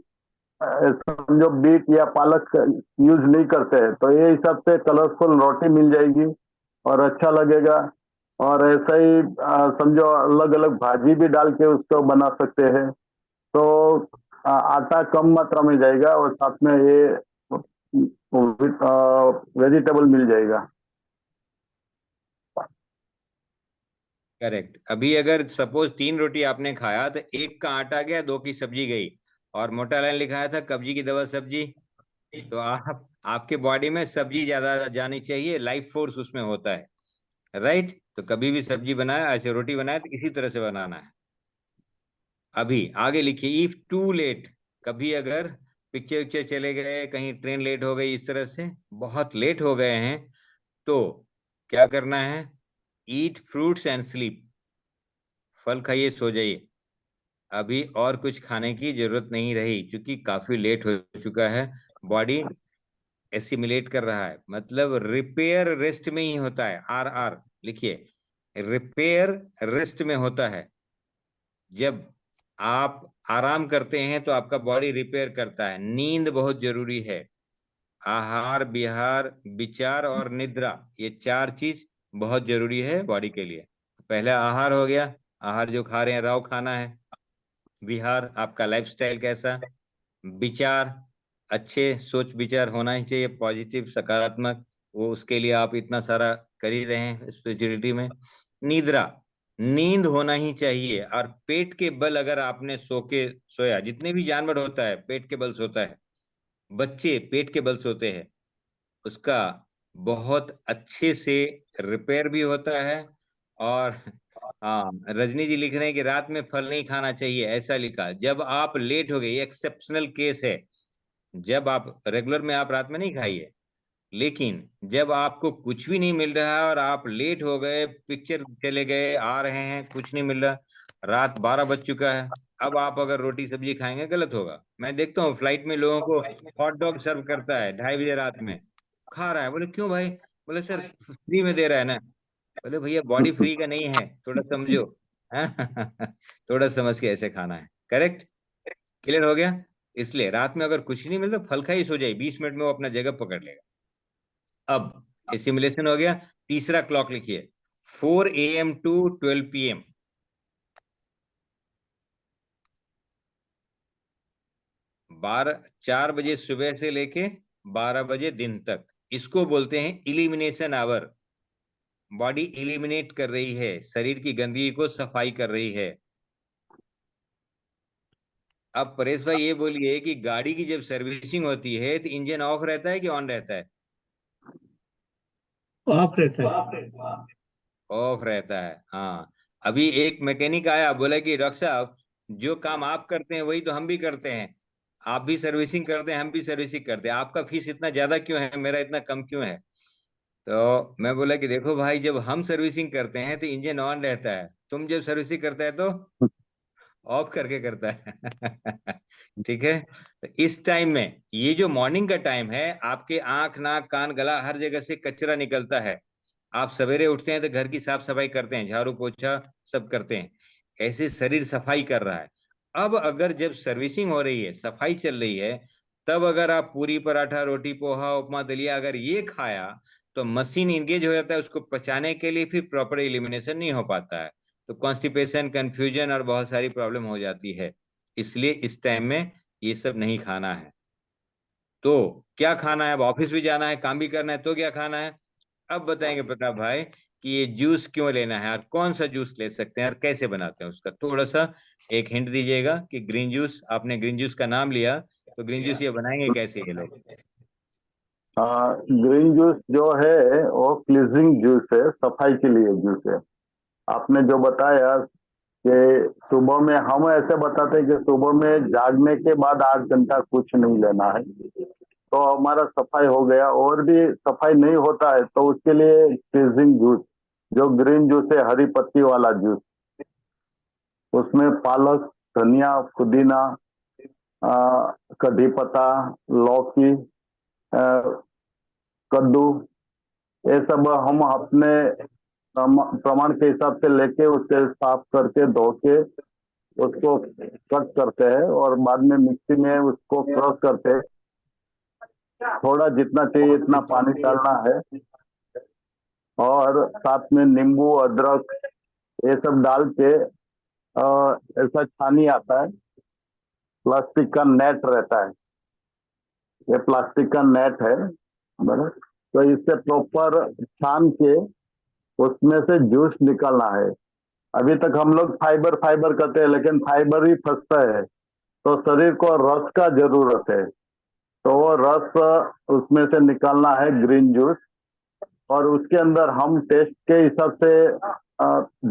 समझो बीट या पालक यूज नहीं करते हैं, तो ये हिसाब से कलरफुल रोटी मिल जाएगी और अच्छा लगेगा। और ऐसा ही समझो अलग अलग भाजी भी डाल के उसको बना सकते हैं, तो आटा कम मात्रा में जाएगा और साथ में ये वेजिटेबल मिल जाएगा। करेक्ट। अभी अगर सपोज 3 रोटी आपने खाया तो 1 का आटा गया, 2 की सब्जी गई, और मोटा लाइन लिखाया था कब्जी की दवा सब्जी, तो आप आपके बॉडी में सब्जी ज्यादा जानी चाहिए, लाइफ फोर्स उसमें होता है। राइट, तो कभी भी सब्जी बनाए, ऐसे रोटी बनाए तो इसी तरह से बनाना है। अभी आगे लिखिए इफ टू लेट, कभी अगर पिक्चर उच्चर चले गए, कहीं ट्रेन लेट हो गई, इस तरह से बहुत लेट हो गए हैं, तो क्या करना है, ईट फ्रूट्स एंड स्लीप, फल खाइए सो जाइए। अभी और कुछ खाने की जरूरत नहीं रही, क्योंकि काफी लेट हो चुका है, बॉडी एसिमिलेट कर रहा है, मतलब रिपेयर रेस्ट में ही होता है। RR लिखिए, रिपेयर रेस्ट में होता है। जब आप आराम करते हैं तो आपका बॉडी रिपेयर करता है। नींद बहुत जरूरी है। आहार, विहार, विचार और निद्रा, ये 4 चीज बहुत जरूरी है बॉडी के लिए। पहला आहार हो गया, आहार जो खा रहे हैं राव खाना है। विहार, आपका लाइफस्टाइल कैसा। विचार, अच्छे सोच विचार होना ही चाहिए, पॉजिटिव सकारात्मक, वो उसके लिए आप इतना सारा कर ही रहे हैं स्पिरिचुअलिटी में। निद्रा, नींद होना ही चाहिए। और पेट के बल अगर आपने सो के सोया, जितने भी जानवर होता है पेट के बल सोता है, बच्चे पेट के बल सोते हैं, उसका बहुत अच्छे से रिपेयर भी होता है। और हाँ, रजनी जी लिख रहे हैं कि रात में फल नहीं खाना चाहिए, ऐसा लिखा। जब आप लेट हो गए, ये एक्सेप्शनल केस है, जब आप रेगुलर में आप रात में नहीं खाइए, लेकिन जब आपको कुछ भी नहीं मिल रहा है और आप लेट हो गए, पिक्चर चले गए, आ रहे हैं, कुछ नहीं मिल रहा, रात 12 बज चुका है, अब आप अगर रोटी सब्जी खाएंगे गलत होगा। मैं देखता हूँ फ्लाइट में लोगों को हॉट डॉग सर्व करता है 2:30 बजे रात में, खा रहा है, बोले क्यों भाई, बोले सर फ्री में दे रहा है ना। बोले भैया बॉडी फ्री का नहीं है, थोड़ा समझो। थोड़ा समझ के ऐसे खाना है। करेक्ट, क्लियर हो गया। इसलिए रात में अगर कुछ नहीं मिलता, फल खाई सो जाए, 20 मिनट में वो अपना जगह पकड़ लेगा। अब सिमुलेशन हो गया। तीसरा क्लॉक लिखिए 4 AM to 12 PM। 4 बजे सुबह से लेके 12 बजे दिन तक, इसको बोलते हैं इलिमिनेशन आवर। बॉडी इलिमिनेट कर रही है, शरीर की गंदगी को सफाई कर रही है। अब परेश भाई ये बोलिए कि गाड़ी की जब सर्विसिंग होती है तो इंजन ऑफ रहता है कि ऑन रहता है? ऑफ रहता है। ऑफ रहता है, हाँ। अभी एक मैकेनिक आया, बोला कि डॉक्टर साहब जो काम आप करते हैं वही तो हम भी करते हैं, आप भी सर्विसिंग करते हैं, हम भी सर्विसिंग करते हैं, आपका फीस इतना ज्यादा क्यों है, मेरा इतना कम क्यों है? तो मैं बोला कि देखो भाई, जब हम सर्विसिंग करते हैं तो इंजन ऑन रहता है, तुम जब सर्विसिंग करता है तो ऑफ करके करता है। ठीक है। तो इस टाइम में, ये जो मॉर्निंग का टाइम है, आपके आंख नाक कान गला हर जगह से कचरा निकलता है। आप सवेरे उठते हैं तो घर की साफ सफाई करते हैं, झाड़ू पोछा सब करते हैं, ऐसे शरीर सफाई कर रहा है। अब अगर जब सर्विसिंग हो रही है, सफाई चल रही है, तब अगर आप पूरी पराठा रोटी पोहा उपमा दलिया अगर ये खाया तो मशीन इंगेज हो जाता है, उसको पचाने के लिए फिर प्रॉपर एलिमिनेशन नहीं हो पाता है, तो कॉन्स्टिपेशन, कंफ्यूजन और बहुत सारी प्रॉब्लम हो जाती है। इसलिए इस टाइम में ये सब नहीं खाना है। तो क्या खाना है? अब ऑफिस भी जाना है, काम भी करना है, तो क्या खाना है? अब बताएंगे प्रताप भाई कि ये जूस क्यों लेना है और कौन सा जूस ले सकते हैं और कैसे बनाते हैं उसका थोड़ा सा एक हिंट दीजिएगा कि ग्रीन जूस, आपने ग्रीन जूस का नाम लिया, तो ग्रीन जूस ये बनाएंगे कैसे ये लोग? ग्रीन जूस जो है वो क्लीजिंग जूस है, सफाई के लिए जूस है। आपने जो बताया कि सुबह में, हम ऐसे बताते हैं कि सुबह में जागने के बाद 8 घंटा कुछ नहीं लेना है, तो हमारा सफाई हो गया। और भी सफाई नहीं होता है तो उसके लिए क्लीजिंग जूस, जो ग्रीन जूस है, हरी पत्ती वाला जूस, उसमें पालक, धनिया, पुदीना, कढ़ी पत्ता, लौकी, कद्दू, ये सब हम अपने प्रमाण के हिसाब से लेके उसके साफ करके धो के उसको कट करते हैं और बाद में मिक्सी में उसको क्रश करते हैं। थोड़ा जितना चाहिए इतना पानी डालना है और साथ में नींबू, अदरक, ये सब डाल के ऐसा छानी आता है, प्लास्टिक का नेट रहता है, ये प्लास्टिक का नेट है, बराबर। तो इससे प्रॉपर छान के उसमें से जूस निकालना है। अभी तक हम लोग फाइबर फाइबर करते हैं, लेकिन फाइबर ही फंसता है, तो शरीर को रस का जरूरत है, तो वो रस उसमें से निकालना है, ग्रीन जूस। और उसके अंदर हम टेस्ट के हिसाब से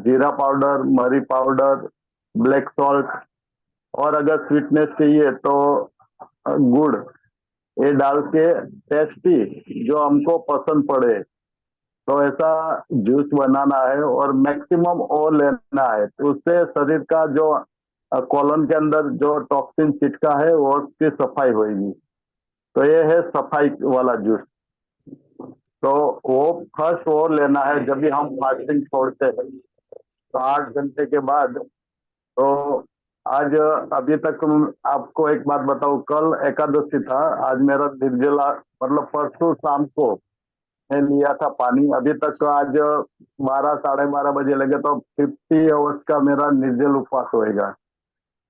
जीरा पाउडर, मरी पाउडर, ब्लैक सॉल्ट, और अगर स्वीटनेस चाहिए तो गुड़, ये डाल के टेस्टी जो हमको पसंद पड़े तो ऐसा जूस बनाना है और मैक्सिमम ओ लेना है, तो उससे शरीर का जो कॉलन के अंदर जो टॉक्सिन चिटका है वो उसकी सफाई होगी। तो ये है सफाई वाला जूस। तो वो फर्स्ट वो लेना है जब भी हम फास्टिंग छोड़ते हैं, तो 8 घंटे के बाद। तो आज अभी तक आपको एक बात बताऊं, कल एकादशी था, आज मेरा निर्जला, मतलब परसों शाम को मैं लिया था पानी, अभी तक आज 12 साढ़े 12 बजे लगे, तो 50 आवर्स का मेरा निर्जल उपवास होएगा।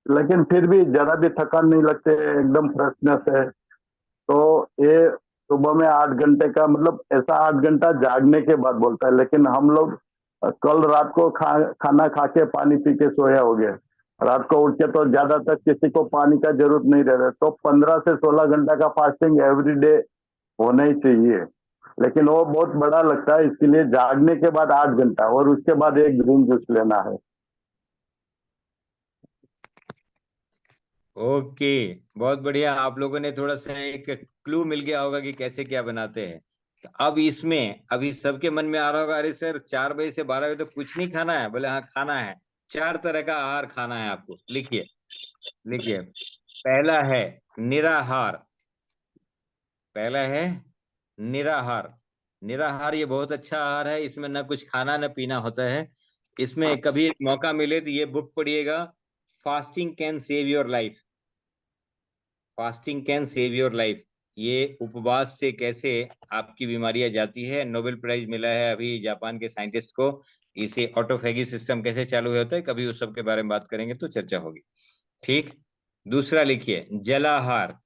लेकिन फिर भी जरा भी थकान नहीं लगते, एकदम फ्रेशनेस है। तो ये सुबह में 8 घंटे का, मतलब ऐसा 8 घंटा जागने के बाद बोलता है, लेकिन हम लोग कल रात को खाना खा के पानी पी के सोया हो गया, रात को उठ के तो ज्यादातर किसी को पानी का जरूरत नहीं रहता। तो 15 से 16 घंटा का फास्टिंग एवरी डे होना ही चाहिए, लेकिन वो बहुत बड़ा लगता है, इसके लिए जागने के बाद 8 घंटा और उसके बाद एक ग्रीन जूस लेना है। ओके, बहुत बढ़िया। आप लोगों ने थोड़ा सा एक क्लू मिल गया होगा कि कैसे क्या बनाते हैं। तो अब इसमें अभी सबके मन में आ रहा होगा, अरे सर 4 बजे से 12 बजे तो कुछ नहीं खाना है? बोले हाँ खाना है, 4 तरह का आहार खाना है आपको। लिखिए लिखिए, पहला है निराहार, पहला है निराहार। निराहार ये बहुत अच्छा आहार है, इसमें ना कुछ खाना ना पीना होता है। इसमें कभी एक मौका मिले तो ये बुक पढ़िएगा, fasting can save your life. Fasting can save your life, ये उपवास से कैसे आपकी बीमारियां जाती है। नोबेल प्राइज मिला है अभी जापान के साइंटिस्ट को। इसे ऑटोफेगी सिस्टम कैसे चालू होता है, कभी उस सब के बारे में बात करेंगे तो चर्चा होगी। ठीक, दूसरा लिखिए जलाहार।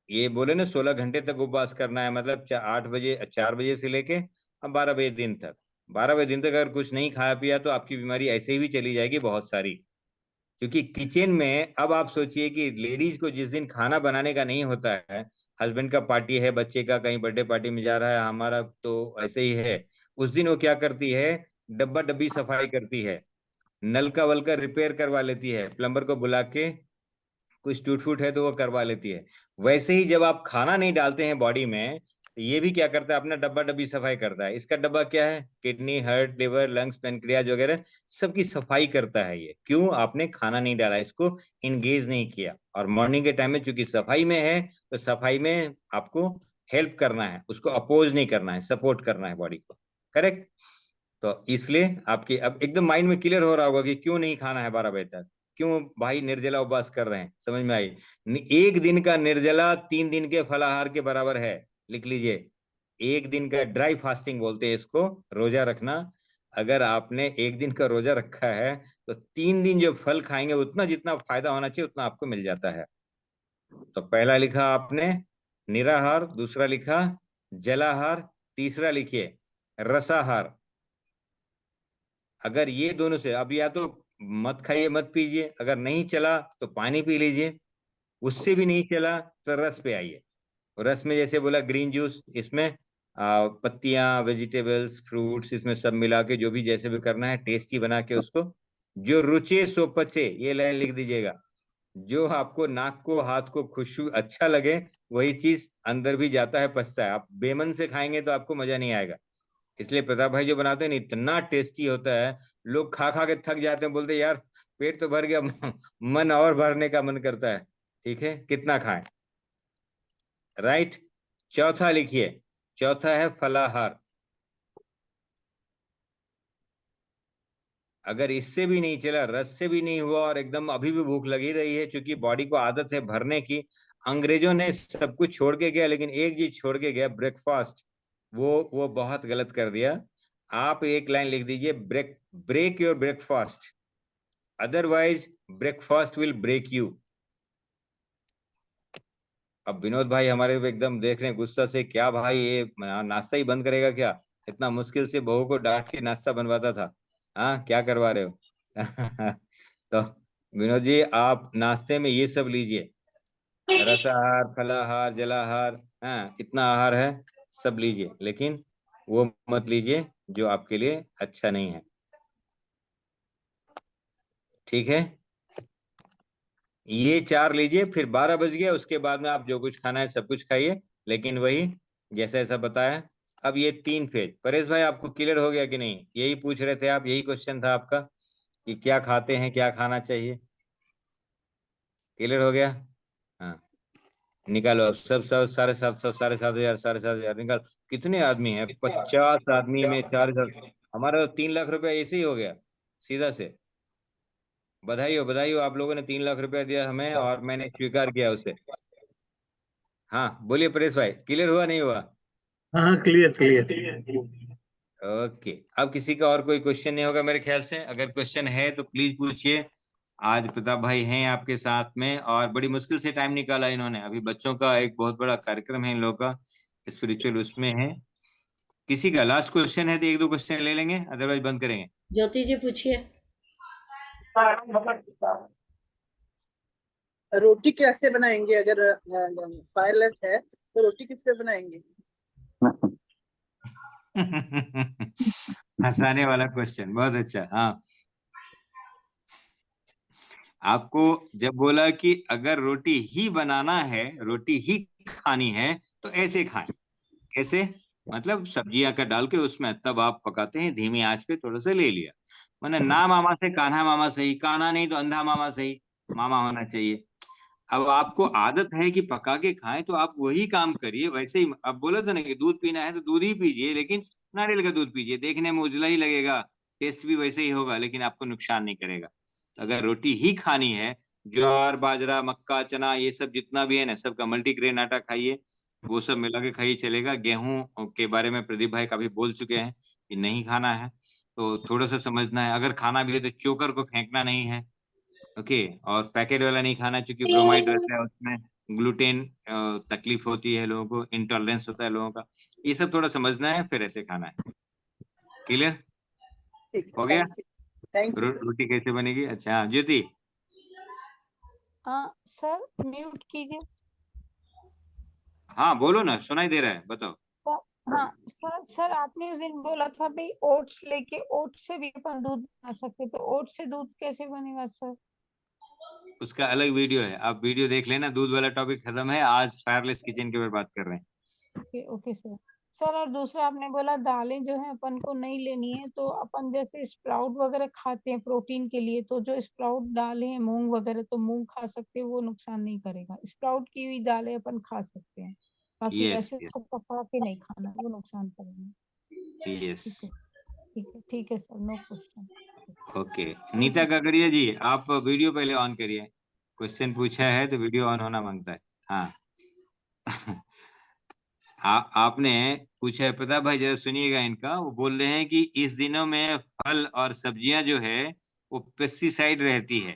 ये बोले ना 16 घंटे तक उपवास करना है, मतलब 8 बजे 4 बजे से लेके 12 बजे दिन तक। 12 बजे दिन तक अगर कुछ नहीं खाया पिया तो आपकी बीमारी ऐसे ही भी चली जाएगी बहुत सारी। क्योंकि किचन में अब आप सोचिए कि लेडीज को जिस दिन खाना बनाने का नहीं होता है, हस्बैंड का पार्टी है, बच्चे का कहीं बर्थडे पार्टी में जा रहा है, हमारा तो ऐसे ही है, उस दिन वो क्या करती है, डब्बा डब्बी सफाई करती है, नलका वलका रिपेयर करवा लेती है, प्लम्बर को बुला के कुछ टूट फूट है तो वो करवा लेती है। वैसे ही जब आप खाना नहीं डालते हैं बॉडी में, ये भी क्या करता है, अपना डब्बा डब्बी सफाई करता है। इसका डब्बा क्या है, kidney, heart, liver, lungs, pancreas वगैरह सबकी सफाई करता है। ये क्यों, आपने खाना नहीं डाला, इसको इंगेज नहीं किया। और मॉर्निंग के टाइम में चूंकि सफाई में है, तो सफाई में आपको हेल्प करना है, उसको अपोज नहीं करना है, सपोर्ट करना है बॉडी को। करेक्ट। तो इसलिए आपके अब एकदम माइंड में क्लियर हो रहा होगा कि क्यों नहीं खाना है 12 बजे तक, क्यों भाई निर्जला उपवास कर रहे हैं, समझ में आई। एक दिन का निर्जला 3 दिन के फलाहार के बराबर है, लिख लीजिए। एक दिन का ड्राई फास्टिंग बोलते हैं इसको, रोजा रखना। अगर आपने एक दिन का रोजा रखा है तो 3 दिन जो फल खाएंगे उतना जितना फायदा होना चाहिए उतना आपको मिल जाता है। तो पहला लिखा आपने निराहार, दूसरा लिखा जलाहार, तीसरा लिखिए रसाहार। अगर ये दोनों से, अब या तो मत खाइए मत पीजिए, अगर नहीं चला तो पानी पी लीजिए, उससे भी नहीं चला तो रस पे आइए। रस में जैसे बोला ग्रीन जूस, इसमें पत्तियां, वेजिटेबल्स, फ्रूट्स, इसमें सब मिला के जो भी जैसे भी करना है टेस्टी बना के उसको, जो रुचे सो पचे, ये लाइन लिख दीजिएगा। जो आपको नाक को हाथ को खुशबू अच्छा लगे वही चीज अंदर भी जाता है, पचता है। आप बेमन से खाएंगे तो आपको मजा नहीं आएगा। इसलिए प्रताप भाई जो बनाते हैं ना इतना टेस्टी होता है, लोग खा खा के थक जाते हैं, बोलते हैं यार पेट तो भर गया, मन और भरने का मन करता है। ठीक है, कितना खाएं। राइट। चौथा लिखिए, चौथा है फलाहार। अगर इससे भी नहीं चला, रस से भी नहीं हुआ और एकदम अभी भी भूख लगी रही है, क्योंकि बॉडी को आदत है भरने की, अंग्रेजों ने सब कुछ छोड़ के गया लेकिन एक चीज छोड़ के गया, ब्रेकफास्ट। वो बहुत गलत कर दिया। आप एक लाइन लिख दीजिए, break your breakfast, otherwise breakfast will break you. अब विनोद भाई हमारे को एकदम देख रहे हैं गुस्सा से, क्या भाई ये नाश्ता ही बंद करेगा क्या, इतना मुश्किल से बहू को डांट के नाश्ता बनवाता था, हाँ क्या करवा रहे हो। तो विनोद जी आप नाश्ते में ये सब लीजिए, रसाहार, फलाहार, जलाहार, हाँ इतना आहार है, सब लीजिए, लेकिन वो मत लीजिए जो आपके लिए अच्छा नहीं है। ठीक है, ये 4 लीजिए, फिर 12 बज गया, उसके बाद में आप जो कुछ खाना है सब कुछ खाइए, लेकिन वही जैसा ऐसा बताया। अब ये 3 फेज, परेश भाई आपको क्लियर हो गया कि नहीं, यही पूछ रहे थे आप, यही क्वेश्चन था आपका कि क्या खाते हैं, क्या खाना चाहिए। क्लियर हो गया। हाँ, निकालो अब सब सब 7,700, 7,700, 7,700 निकाल। कितने आदमी हैं, 50 आदमी में 4,000, हमारा तो 3 लाख रुपया ऐसे ही हो गया सीधा से। बधाई हो, आप लोगों ने 3 लाख रुपया दिया हमें और मैंने स्वीकार किया उसे। हाँ बोलिए परेश भाई, क्लियर हुआ नहीं हुआ। हाँ क्लियर क्लियर। ओके, अब किसी का और कोई क्वेश्चन नहीं होगा मेरे ख्याल से। अगर क्वेश्चन है तो प्लीज पूछिए। आज प्रताप भाई हैं आपके साथ में और बड़ी मुश्किल से टाइम निकाला इन्होंने। अभी बच्चों का एक बहुत बड़ा कार्यक्रम है इन लोगों का, स्पिरिचुअल, उसमें है। किसी का लास्ट क्वेश्चन है तो 1-2 क्वेश्चन ले लेंगे, अदरवाइज बंद करेंगे। ज्योति जी पूछिए। रोटी कैसे बनाएंगे, अगर फायरलेस है तो रोटी किस पे बनाएंगे? हंसाने वाला क्वेश्चन, बहुत अच्छा। हाँ, आपको जब बोला कि अगर रोटी ही बनाना है, रोटी ही खानी है तो ऐसे खाएं। कैसे, मतलब सब्जियां का डाल के उसमें तब आप पकाते हैं धीमी आंच पे, थोड़ा सा ले लिया। मैंने ना मामा से कान्हा मामा सही, कान्हा नहीं तो अंधा मामा सही, मामा होना चाहिए। अब आपको आदत है कि पका के खाएं तो आप वही काम करिए। वैसे ही अब बोला था ना कि दूध पीना है तो दूध ही पीजिए, लेकिन नारियल का दूध पीजिए, देखने में उजला ही लगेगा, टेस्ट भी वैसे ही होगा, लेकिन आपको नुकसान नहीं करेगा। तो अगर रोटी ही खानी है ज्वार, बाजरा, मक्का, चना, ये सब जितना भी है ना, सबका मल्टीग्रेन आटा खाइए, वो सब मिला के खाइए चलेगा। गेहूं के बारे में प्रदीप भाई काफी बोल चुके हैं कि नहीं खाना है, तो थोड़ा सा समझना है। अगर खाना भी है तो चोकर को फेंकना नहीं है, ओके। और पैकेट वाला नहीं खाना, क्योंकि ब्रोमाइड रहता है उसमें, ग्लूटेन तकलीफ होती है लोगों को, इंटॉलरेंस होता है लोगों का, ये सब थोड़ा समझना है, फिर ऐसे खाना है। क्लियर ठीक हो है, गया? Thank you. रोटी कैसे बनेगी? अच्छा हाँ, ज्योति। हाँ सर, म्यूट कीजिए। हाँ बोलो ना, सुनाई दे रहा है, बताओ। हाँ सर आपने उस दिन बोला था भाई ओट्स लेके, ओट्स से भी अपन दूध बना सकते, तो ओट्स से दूध कैसे बनेगा सर? उसका अलग वीडियो है, आप वीडियो देख लेना। दूध वाला टॉपिक खत्म है, आज फायरलेस किचन के ऊपर बात कर रहे हैं। Okay okay sir. सर और दूसरा आपने बोला दालें जो है अपन को नहीं लेनी है, तो अपन जैसे स्प्राउट वगैरह खाते हैं प्रोटीन के लिए, तो जो स्प्राउट दालें हैं मूंग वगैरह, तो मूंग खा सकते हैं, वो नुकसान नहीं करेगा। स्प्राउट की हुई दालें अपन खा सकते हैं, बाकी यस ऐसे तो पका के नहीं खाना, वो नुकसान करेंगे। यस। ठीक है sir, no question. Okay, Neeta Kakadiya ji, आप वीडियो पहले ऑन करिए। क्वेश्चन पूछा है तो वीडियो ऑन होना मांगता है। हाँ आपने पूछा है प्रताप भाई, जरा सुनिएगा इनका। वो बोल रहे हैं कि इस दिनों में फल और सब्जियां जो है वो पेस्टिसाइड रहती है,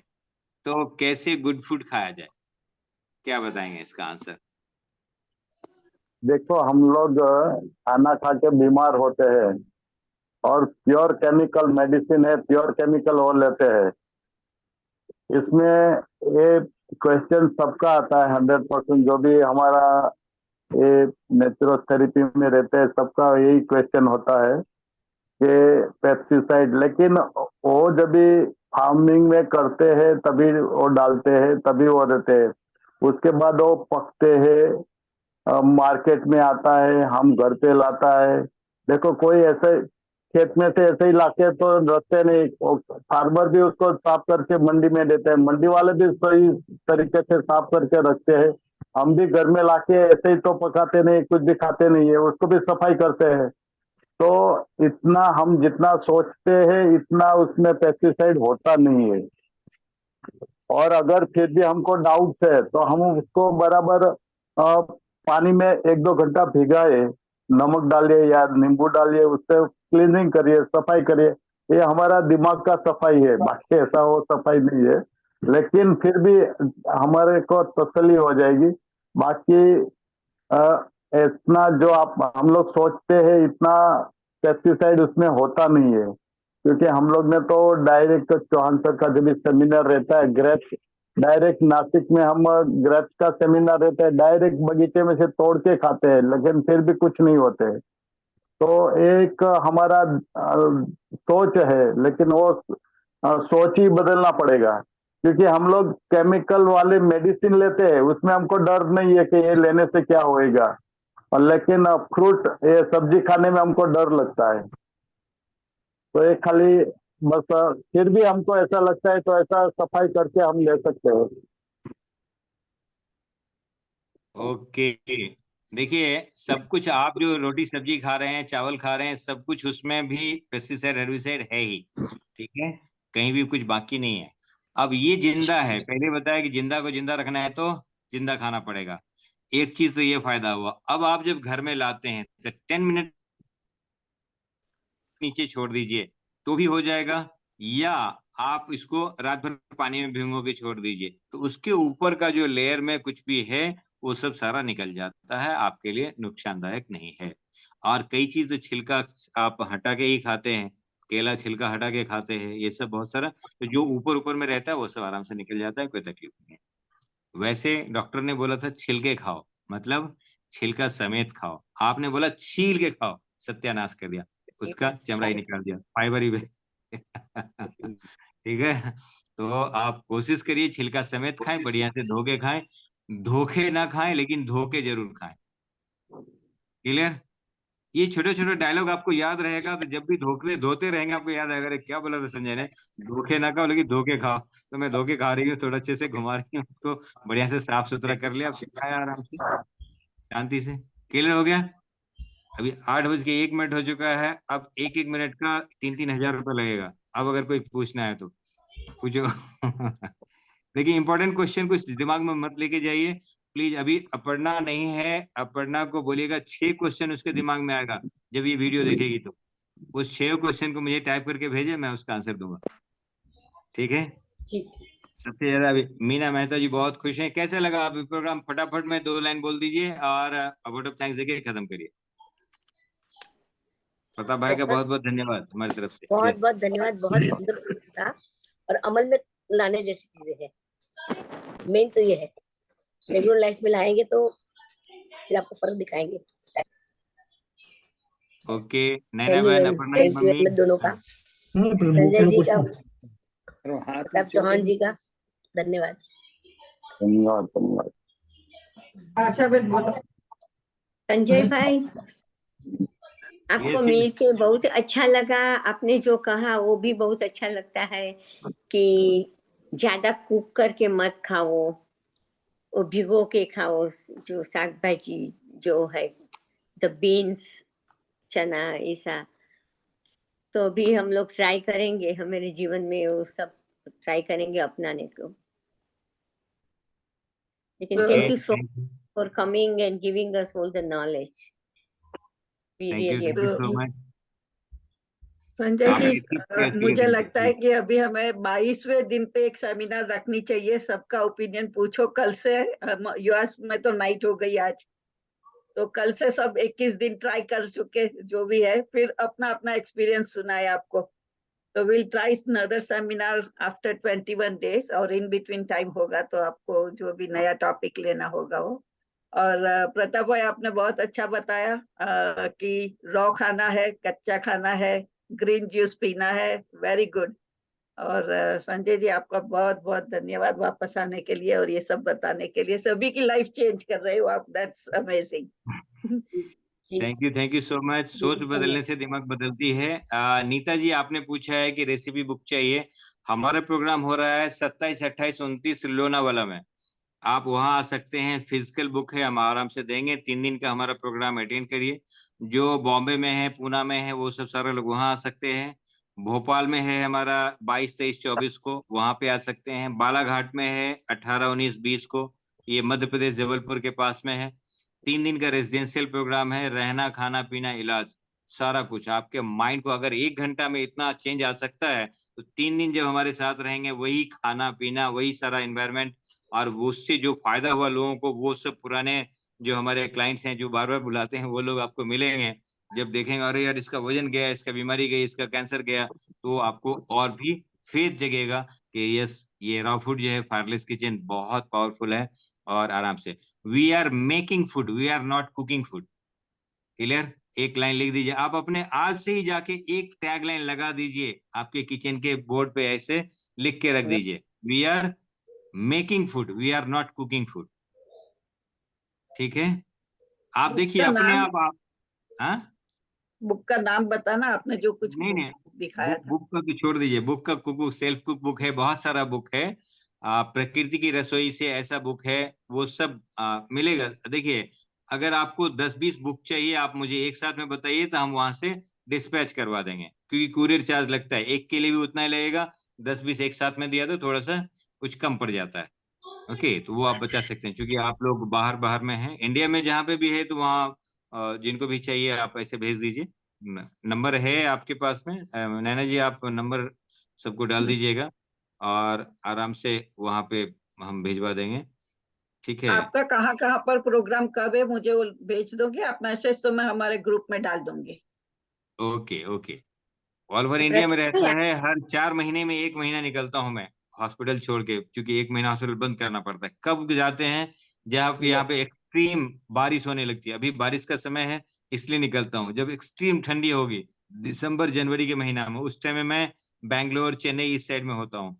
तो कैसे गुड फूड खाया जाए? क्या बताएंगे इसका आंसर? देखो, हम लोग खाना खा के बीमार होते हैं और प्योर केमिकल मेडिसिन है, प्योर केमिकल वो लेते हैं। इसमें ये क्वेश्चन सबका आता है, 100%। जो भी हमारा ये नेचुरोथेरेपी में रहते हैं, सबका यही क्वेश्चन होता है कि पेस्टिसाइड। लेकिन वो जब भी फार्मिंग में करते हैं तभी वो डालते हैं, तभी वो देते हैं। उसके बाद वो पकते हैं, मार्केट में आता है, हम घर पे लाता है। देखो, कोई ऐसे खेत में से ऐसे ही लाके तो रखते नहीं, फार्मर भी उसको साफ करके मंडी में देते हैं, मंडी वाले भी सही तरीके से साफ करके रखते हैं। हम भी घर में लाके ऐसे ही तो पकाते नहीं, कुछ भी खाते नहीं है, उसको भी सफाई करते हैं। तो इतना हम जितना सोचते हैं इतना उसमें पेस्टिसाइड होता नहीं है। और अगर फिर भी हमको डाउट है तो हम उसको बराबर पानी में 1-2 घंटा भिगाए, नमक डालिए या नींबू डालिए, उससे क्लीनिंग करिए, सफाई करिए। ये हमारा दिमाग का सफाई है, बाकी ऐसा वो सफाई नहीं है। लेकिन फिर भी हमारे को तसल्ली हो जाएगी। बाकी इतना जो आप हम लोग सोचते हैं इतना पेस्टिसाइड उसमें होता नहीं है, क्योंकि हम लोग ने तो डायरेक्ट चौहान सर का जब भी सेमिनार रहता है ग्रेप्स, डायरेक्ट नासिक में हम ग्रेप्स का सेमिनार रहता है, डायरेक्ट बगीचे में से तोड़ के खाते हैं, लेकिन फिर भी कुछ नहीं होते। तो एक हमारा सोच है, लेकिन वो सोच ही बदलना पड़ेगा, क्योंकि हम लोग केमिकल वाले मेडिसिन लेते हैं, उसमें हमको डर नहीं है कि ये लेने से क्या होएगा। और लेकिन फ्रूट, ये सब्जी खाने में हमको डर लगता है। तो ये खाली बस फिर भी हमको ऐसा लगता है तो ऐसा सफाई करके हम ले सकते हैं। ओके, देखिए सब कुछ आप जो रोटी सब्जी खा रहे हैं, चावल खा रहे हैं, सब कुछ उसमें भी पेस्टिसाइड हेर्बिसाइड है ही, ठीक है, कहीं भी कुछ बाकी नहीं है। अब ये जिंदा है, पहले बताया कि जिंदा को जिंदा रखना है तो जिंदा खाना पड़ेगा। एक चीज तो ये फायदा हुआ, अब आप जब घर में लाते हैं तो 10 मिनट नीचे छोड़ दीजिए तो भी हो जाएगा, या आप इसको रात भर पानी में भिगो के छोड़ दीजिए, तो उसके ऊपर का जो लेयर में कुछ भी है वो सब सारा निकल जाता है, आपके लिए नुकसानदायक नहीं है। और कई चीज तो छिलका आप हटा के ही खाते हैं, केला छिलका हटा के खाते हैं, ये सब बहुत सारा, तो जो ऊपर ऊपर में रहता है वो सब आराम से निकल जाता है, कोई तकलीफ नहीं है। वैसे डॉक्टर ने बोला था छिलके खाओ, मतलब छिलका समेत खाओ, आपने बोला छील के खाओ, सत्यानाश कर दिया, उसका चमड़ा ही निकाल दिया, फाइबर ही ठीक है। तो आप कोशिश करिए छिलका समेत खाएं, बढ़िया से धो के खाएं, धोखे ना खाएं लेकिन धोके जरूर खाएं। क्लियर? ये छोटे छोटे डायलॉग आपको याद रहेगा, तो जब भी धोते रहेंगे आपको याद आएगा, अरे क्या बोला था संजय ने, धोखे ना खाओ लेकिन धोके खाओ। तो मैं धोके खा रही हूँ, थोड़ा अच्छे से घुमा रही हूँ, तो बढ़िया से साफ सुथरा कर लिया, खाया आराम से शांति से। क्लियर हो गया? अभी 8:01 हो चुका है, अब 1-1 मिनट का 3-3 हजार रुपये लगेगा। अब अगर कोई पूछना है तो पूछो। लेकिन इंपॉर्टेंट क्वेश्चन कुछ दिमाग में मत लेके जाइए प्लीज। अभी अपर्णा नहीं है, अपर्णा को बोलिएगा 6 क्वेश्चन उसके दिमाग में आएगा जब ये वीडियो देखेगी, तो उस 6 क्वेश्चन को मुझे टाइप करके भेजे, मैं उसका आंसर दूंगा। ठीक है। ठीक। सबसे ज्यादा अभी मीना मेहता जी बहुत खुश हैं। कैसा लगा आप प्रोग्राम? फटाफट में 2 लाइन बोल दीजिए और वोट ऑफ थैंक्स देके खत्म करिए। प्रताप भाई का बहुत बहुत धन्यवाद हमारी तरफ से। बहुत बहुत धन्यवाद, बहुत सुंदर था और अमल में लाने जैसी चीजें हैं। मेन तो ये है, रेगुलर लाइफ में लाएंगे तो फिर आपको फर्क दिखाएंगे। ओके, नैना बहन, अपर्णा की मम्मी, दोनों का, संजय जी का, प्रताप चौहान जी का धन्यवाद। धन्यवाद धन्यवाद। संजय भाई, आपको मिल के बहुत अच्छा लगा। आपने जो कहा वो भी बहुत अच्छा लगता है कि ज्यादा कुक करके मत खाओ, वो भिगो के खाओ। जो साग भाजी जो है, द बीन्स, चना, ऐसा तो भी हम लोग ट्राई करेंगे, हमारे जीवन में वो सब ट्राई करेंगे अपनाने को। लेकिन thank you so much for coming and giving us all the knowledge. Thank you so much. Sanjay ji, मुझे लगता है कि अभी हमें 22वें दिन पे एक सेमिनार रखनी चाहिए। सबका ओपिनियन पूछो। कल से यूएस में तो नाइट हो गई आज, तो कल से सब 21 दिन ट्राई कर चुके जो भी है, फिर अपना अपना एक्सपीरियंस सुनाए आपको। तो will try another seminar after 21 days, और इन बिटवीन टाइम होगा तो आपको जो भी नया टॉपिक लेना होगा वो। और प्रताप भाई, आपने बहुत अच्छा बताया कि रॉ खाना है, कच्चा खाना है, ग्रीन जूस पीना है। Very good. और संजय जी, आपका बहुत बहुत धन्यवाद वापस आने के लिए और ये सब बताने के लिए। सभी की लाइफ चेंज कर रहे हो आप, that's amazing. Thank you so much. सोच बदलने से दिमाग बदलती है। नीता जी, आपने पूछा है कि रेसिपी बुक चाहिए। हमारा प्रोग्राम हो रहा है 27, 28, 29 लोनावाला में। आप वहां आ सकते हैं। फिजिकल बुक है, हम आराम से देंगे। 3 दिन का हमारा प्रोग्राम अटेंड करिए। जो बॉम्बे में है, पूना में है, वो सब सारे लोग वहां आ सकते हैं। भोपाल में है हमारा 22, 23, 24 को, वहां पे आ सकते हैं। बालाघाट में है 18, 19, 20 को, ये मध्य प्रदेश जबलपुर के पास में है। 3 दिन का रेजिडेंशियल प्रोग्राम है। रहना, खाना पीना, इलाज, सारा कुछ। आपके माइंड को अगर 1 घंटा में इतना चेंज आ सकता है, तो 3 दिन जब हमारे साथ रहेंगे, वही खाना पीना, वही सारा एनवायरमेंट, और उससे जो फायदा हुआ लोगों को, वो सब पुराने जो हमारे क्लाइंट्स हैं जो बार बार बुलाते हैं, वो लोग आपको मिलेंगे। जब देखेंगे अरे यार इसका वजन गया, इसका बीमारी गई, इसका कैंसर गया, तो आपको और भी फेथ जगेगा कि यस, ये रॉ फूड जो है, फायरलेस किचन बहुत पावरफुल है। और आराम से, we are making food, we are not cooking food. Clear? एक लाइन लिख दीजिए आप अपने, आज से ही जाके एक टैग लाइन लगा दीजिए आपके किचन के बोर्ड पे, ऐसे लिख के रख दीजिए, we are making food, we are not cooking food. ठीक है? आप देखिए अपने आप हाँ, बुक का नाम बताना आपने, जो कुछ नहीं दिखाया था। बुक का तो छोड़ दीजिए। बुक का कुक, सेल्फ कुक बुक है, बहुत सारा बुक है। प्रकृति की रसोई से ऐसा बुक है, वो सब मिलेगा। देखिए, अगर आपको 10-20 बुक चाहिए, आप मुझे एक साथ में बताइए, तो हम वहां से डिस्पैच करवा देंगे, क्योंकि कुरियर चार्ज लगता है। एक के लिए भी उतना ही लगेगा। 10-20 एक साथ में दिया तो थोड़ा सा कुछ कम पड़ जाता है। ओके, तो वो आप बचा सकते हैं, क्योंकि आप लोग बाहर बाहर में हैं। इंडिया में जहाँ पे भी है, तो वहाँ जिनको भी चाहिए आप ऐसे भेज दीजिए। नंबर है आपके पास में, नैना जी, आप नंबर सबको डाल दीजिएगा और आराम से वहां पे हम भेजवा देंगे। ठीक है? आपका कहाँ पर प्रोग्राम कब है, मुझे वो भेज दोगे आप मैसेज, तो मैं हमारे ग्रुप में डाल दूंगी। Okay okay. All over India में रहता है। हर 4 महीने में 1 महीना निकलता हूँ मैं हॉस्पिटल छोड़ के, क्योंकि 1 महीना हॉस्पिटल बंद करना पड़ता है। कब जाते हैं? जब यहाँ पे एक्सट्रीम बारिश होने लगती है। अभी बारिश का समय है, इसलिए निकलता हूँ। जब एक्सट्रीम ठंडी होगी, दिसंबर जनवरी के महीना में, उस टाइम में मैं बैंगलोर, चेन्नई, इस साइड में होता हूँ।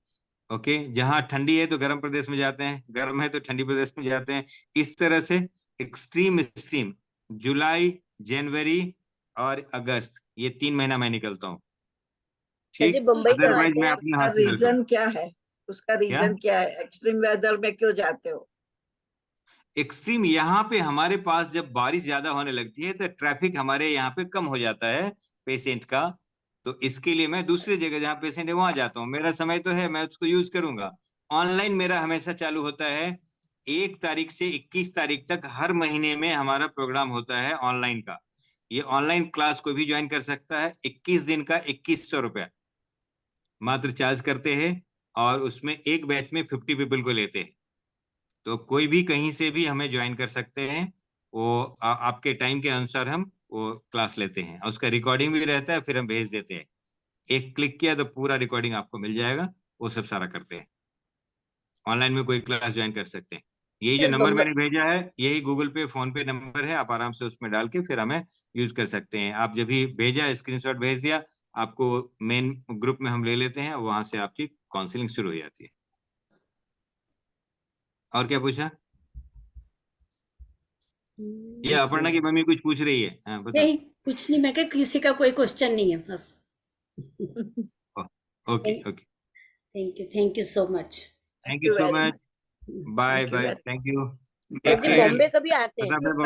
ओके, जहाँ ठंडी है तो गर्म प्रदेश में जाते हैं, गर्म है तो ठंडी प्रदेश में जाते हैं। इस तरह से एक्सट्रीम एक्सट्रीम जुलाई, जनवरी और अगस्त, ये 3 महीना मैं निकलता हूँ। ठीक, अदरवाइज मैं अपने हॉस्पिटल पे। रीजन क्या है? उसका रीजन क्या है? एक्सट्रीम वेदर में क्यों जाते हो? एक्सट्रीम, यहाँ पे हमारे पास जब बारिश ज्यादा होने लगती है, तो ट्रैफिक हमारे यहाँ पे कम हो जाता है पेशेंट का। तो इसके लिए मैं दूसरी जगह जहाँ पेशेंट है वहां जाता हूँ। मेरा समय तो है, मैं उसको यूज करूंगा। ऑनलाइन मेरा हमेशा चालू होता है 1 तारीख से 21 तारीख तक, हर महीने में हमारा प्रोग्राम होता है ऑनलाइन का। ये ऑनलाइन क्लास कोई भी ज्वाइन कर सकता है। 21 दिन का 2100 रुपया मात्र चार्ज करते हैं, और उसमें एक बैच में 50 पीपल को लेते हैं। तो कोई भी कहीं से भी हमें ज्वाइन कर सकते हैं। वो आपके टाइम के अनुसार हम वो क्लास लेते हैं, और उसका रिकॉर्डिंग भी रहता है, फिर हम भेज देते हैं। एक क्लिक किया तो पूरा रिकॉर्डिंग आपको मिल जाएगा, वो सब सारा करते हैं। ऑनलाइन में कोई क्लास ज्वाइन कर सकते हैं। यही जो सर, नंबर बम्बई मैंने भेजा है, यही गूगल पे, फोन पे नंबर है, आप आराम से उसमें डाल के फिर हमें यूज कर सकते हैं। आप जब भी भेजा, स्क्रीनशॉट भेज दिया, आपको मेन ग्रुप में हम ले लेते हैं, वहां से आपकी काउंसलिंग शुरू हो जाती है। और क्या पूछा? ये अपर्णा की मम्मी कुछ पूछ रही है। हाँ, बता। नहीं, कुछ नहीं, मैं क्या किसी का कोई क्वेश्चन नहीं है बस। Okay okay, thank you so much. Thank you so very much. Bye Thank you bye, very thank you. Sir ji Bombay कभी आते हैं? बहुत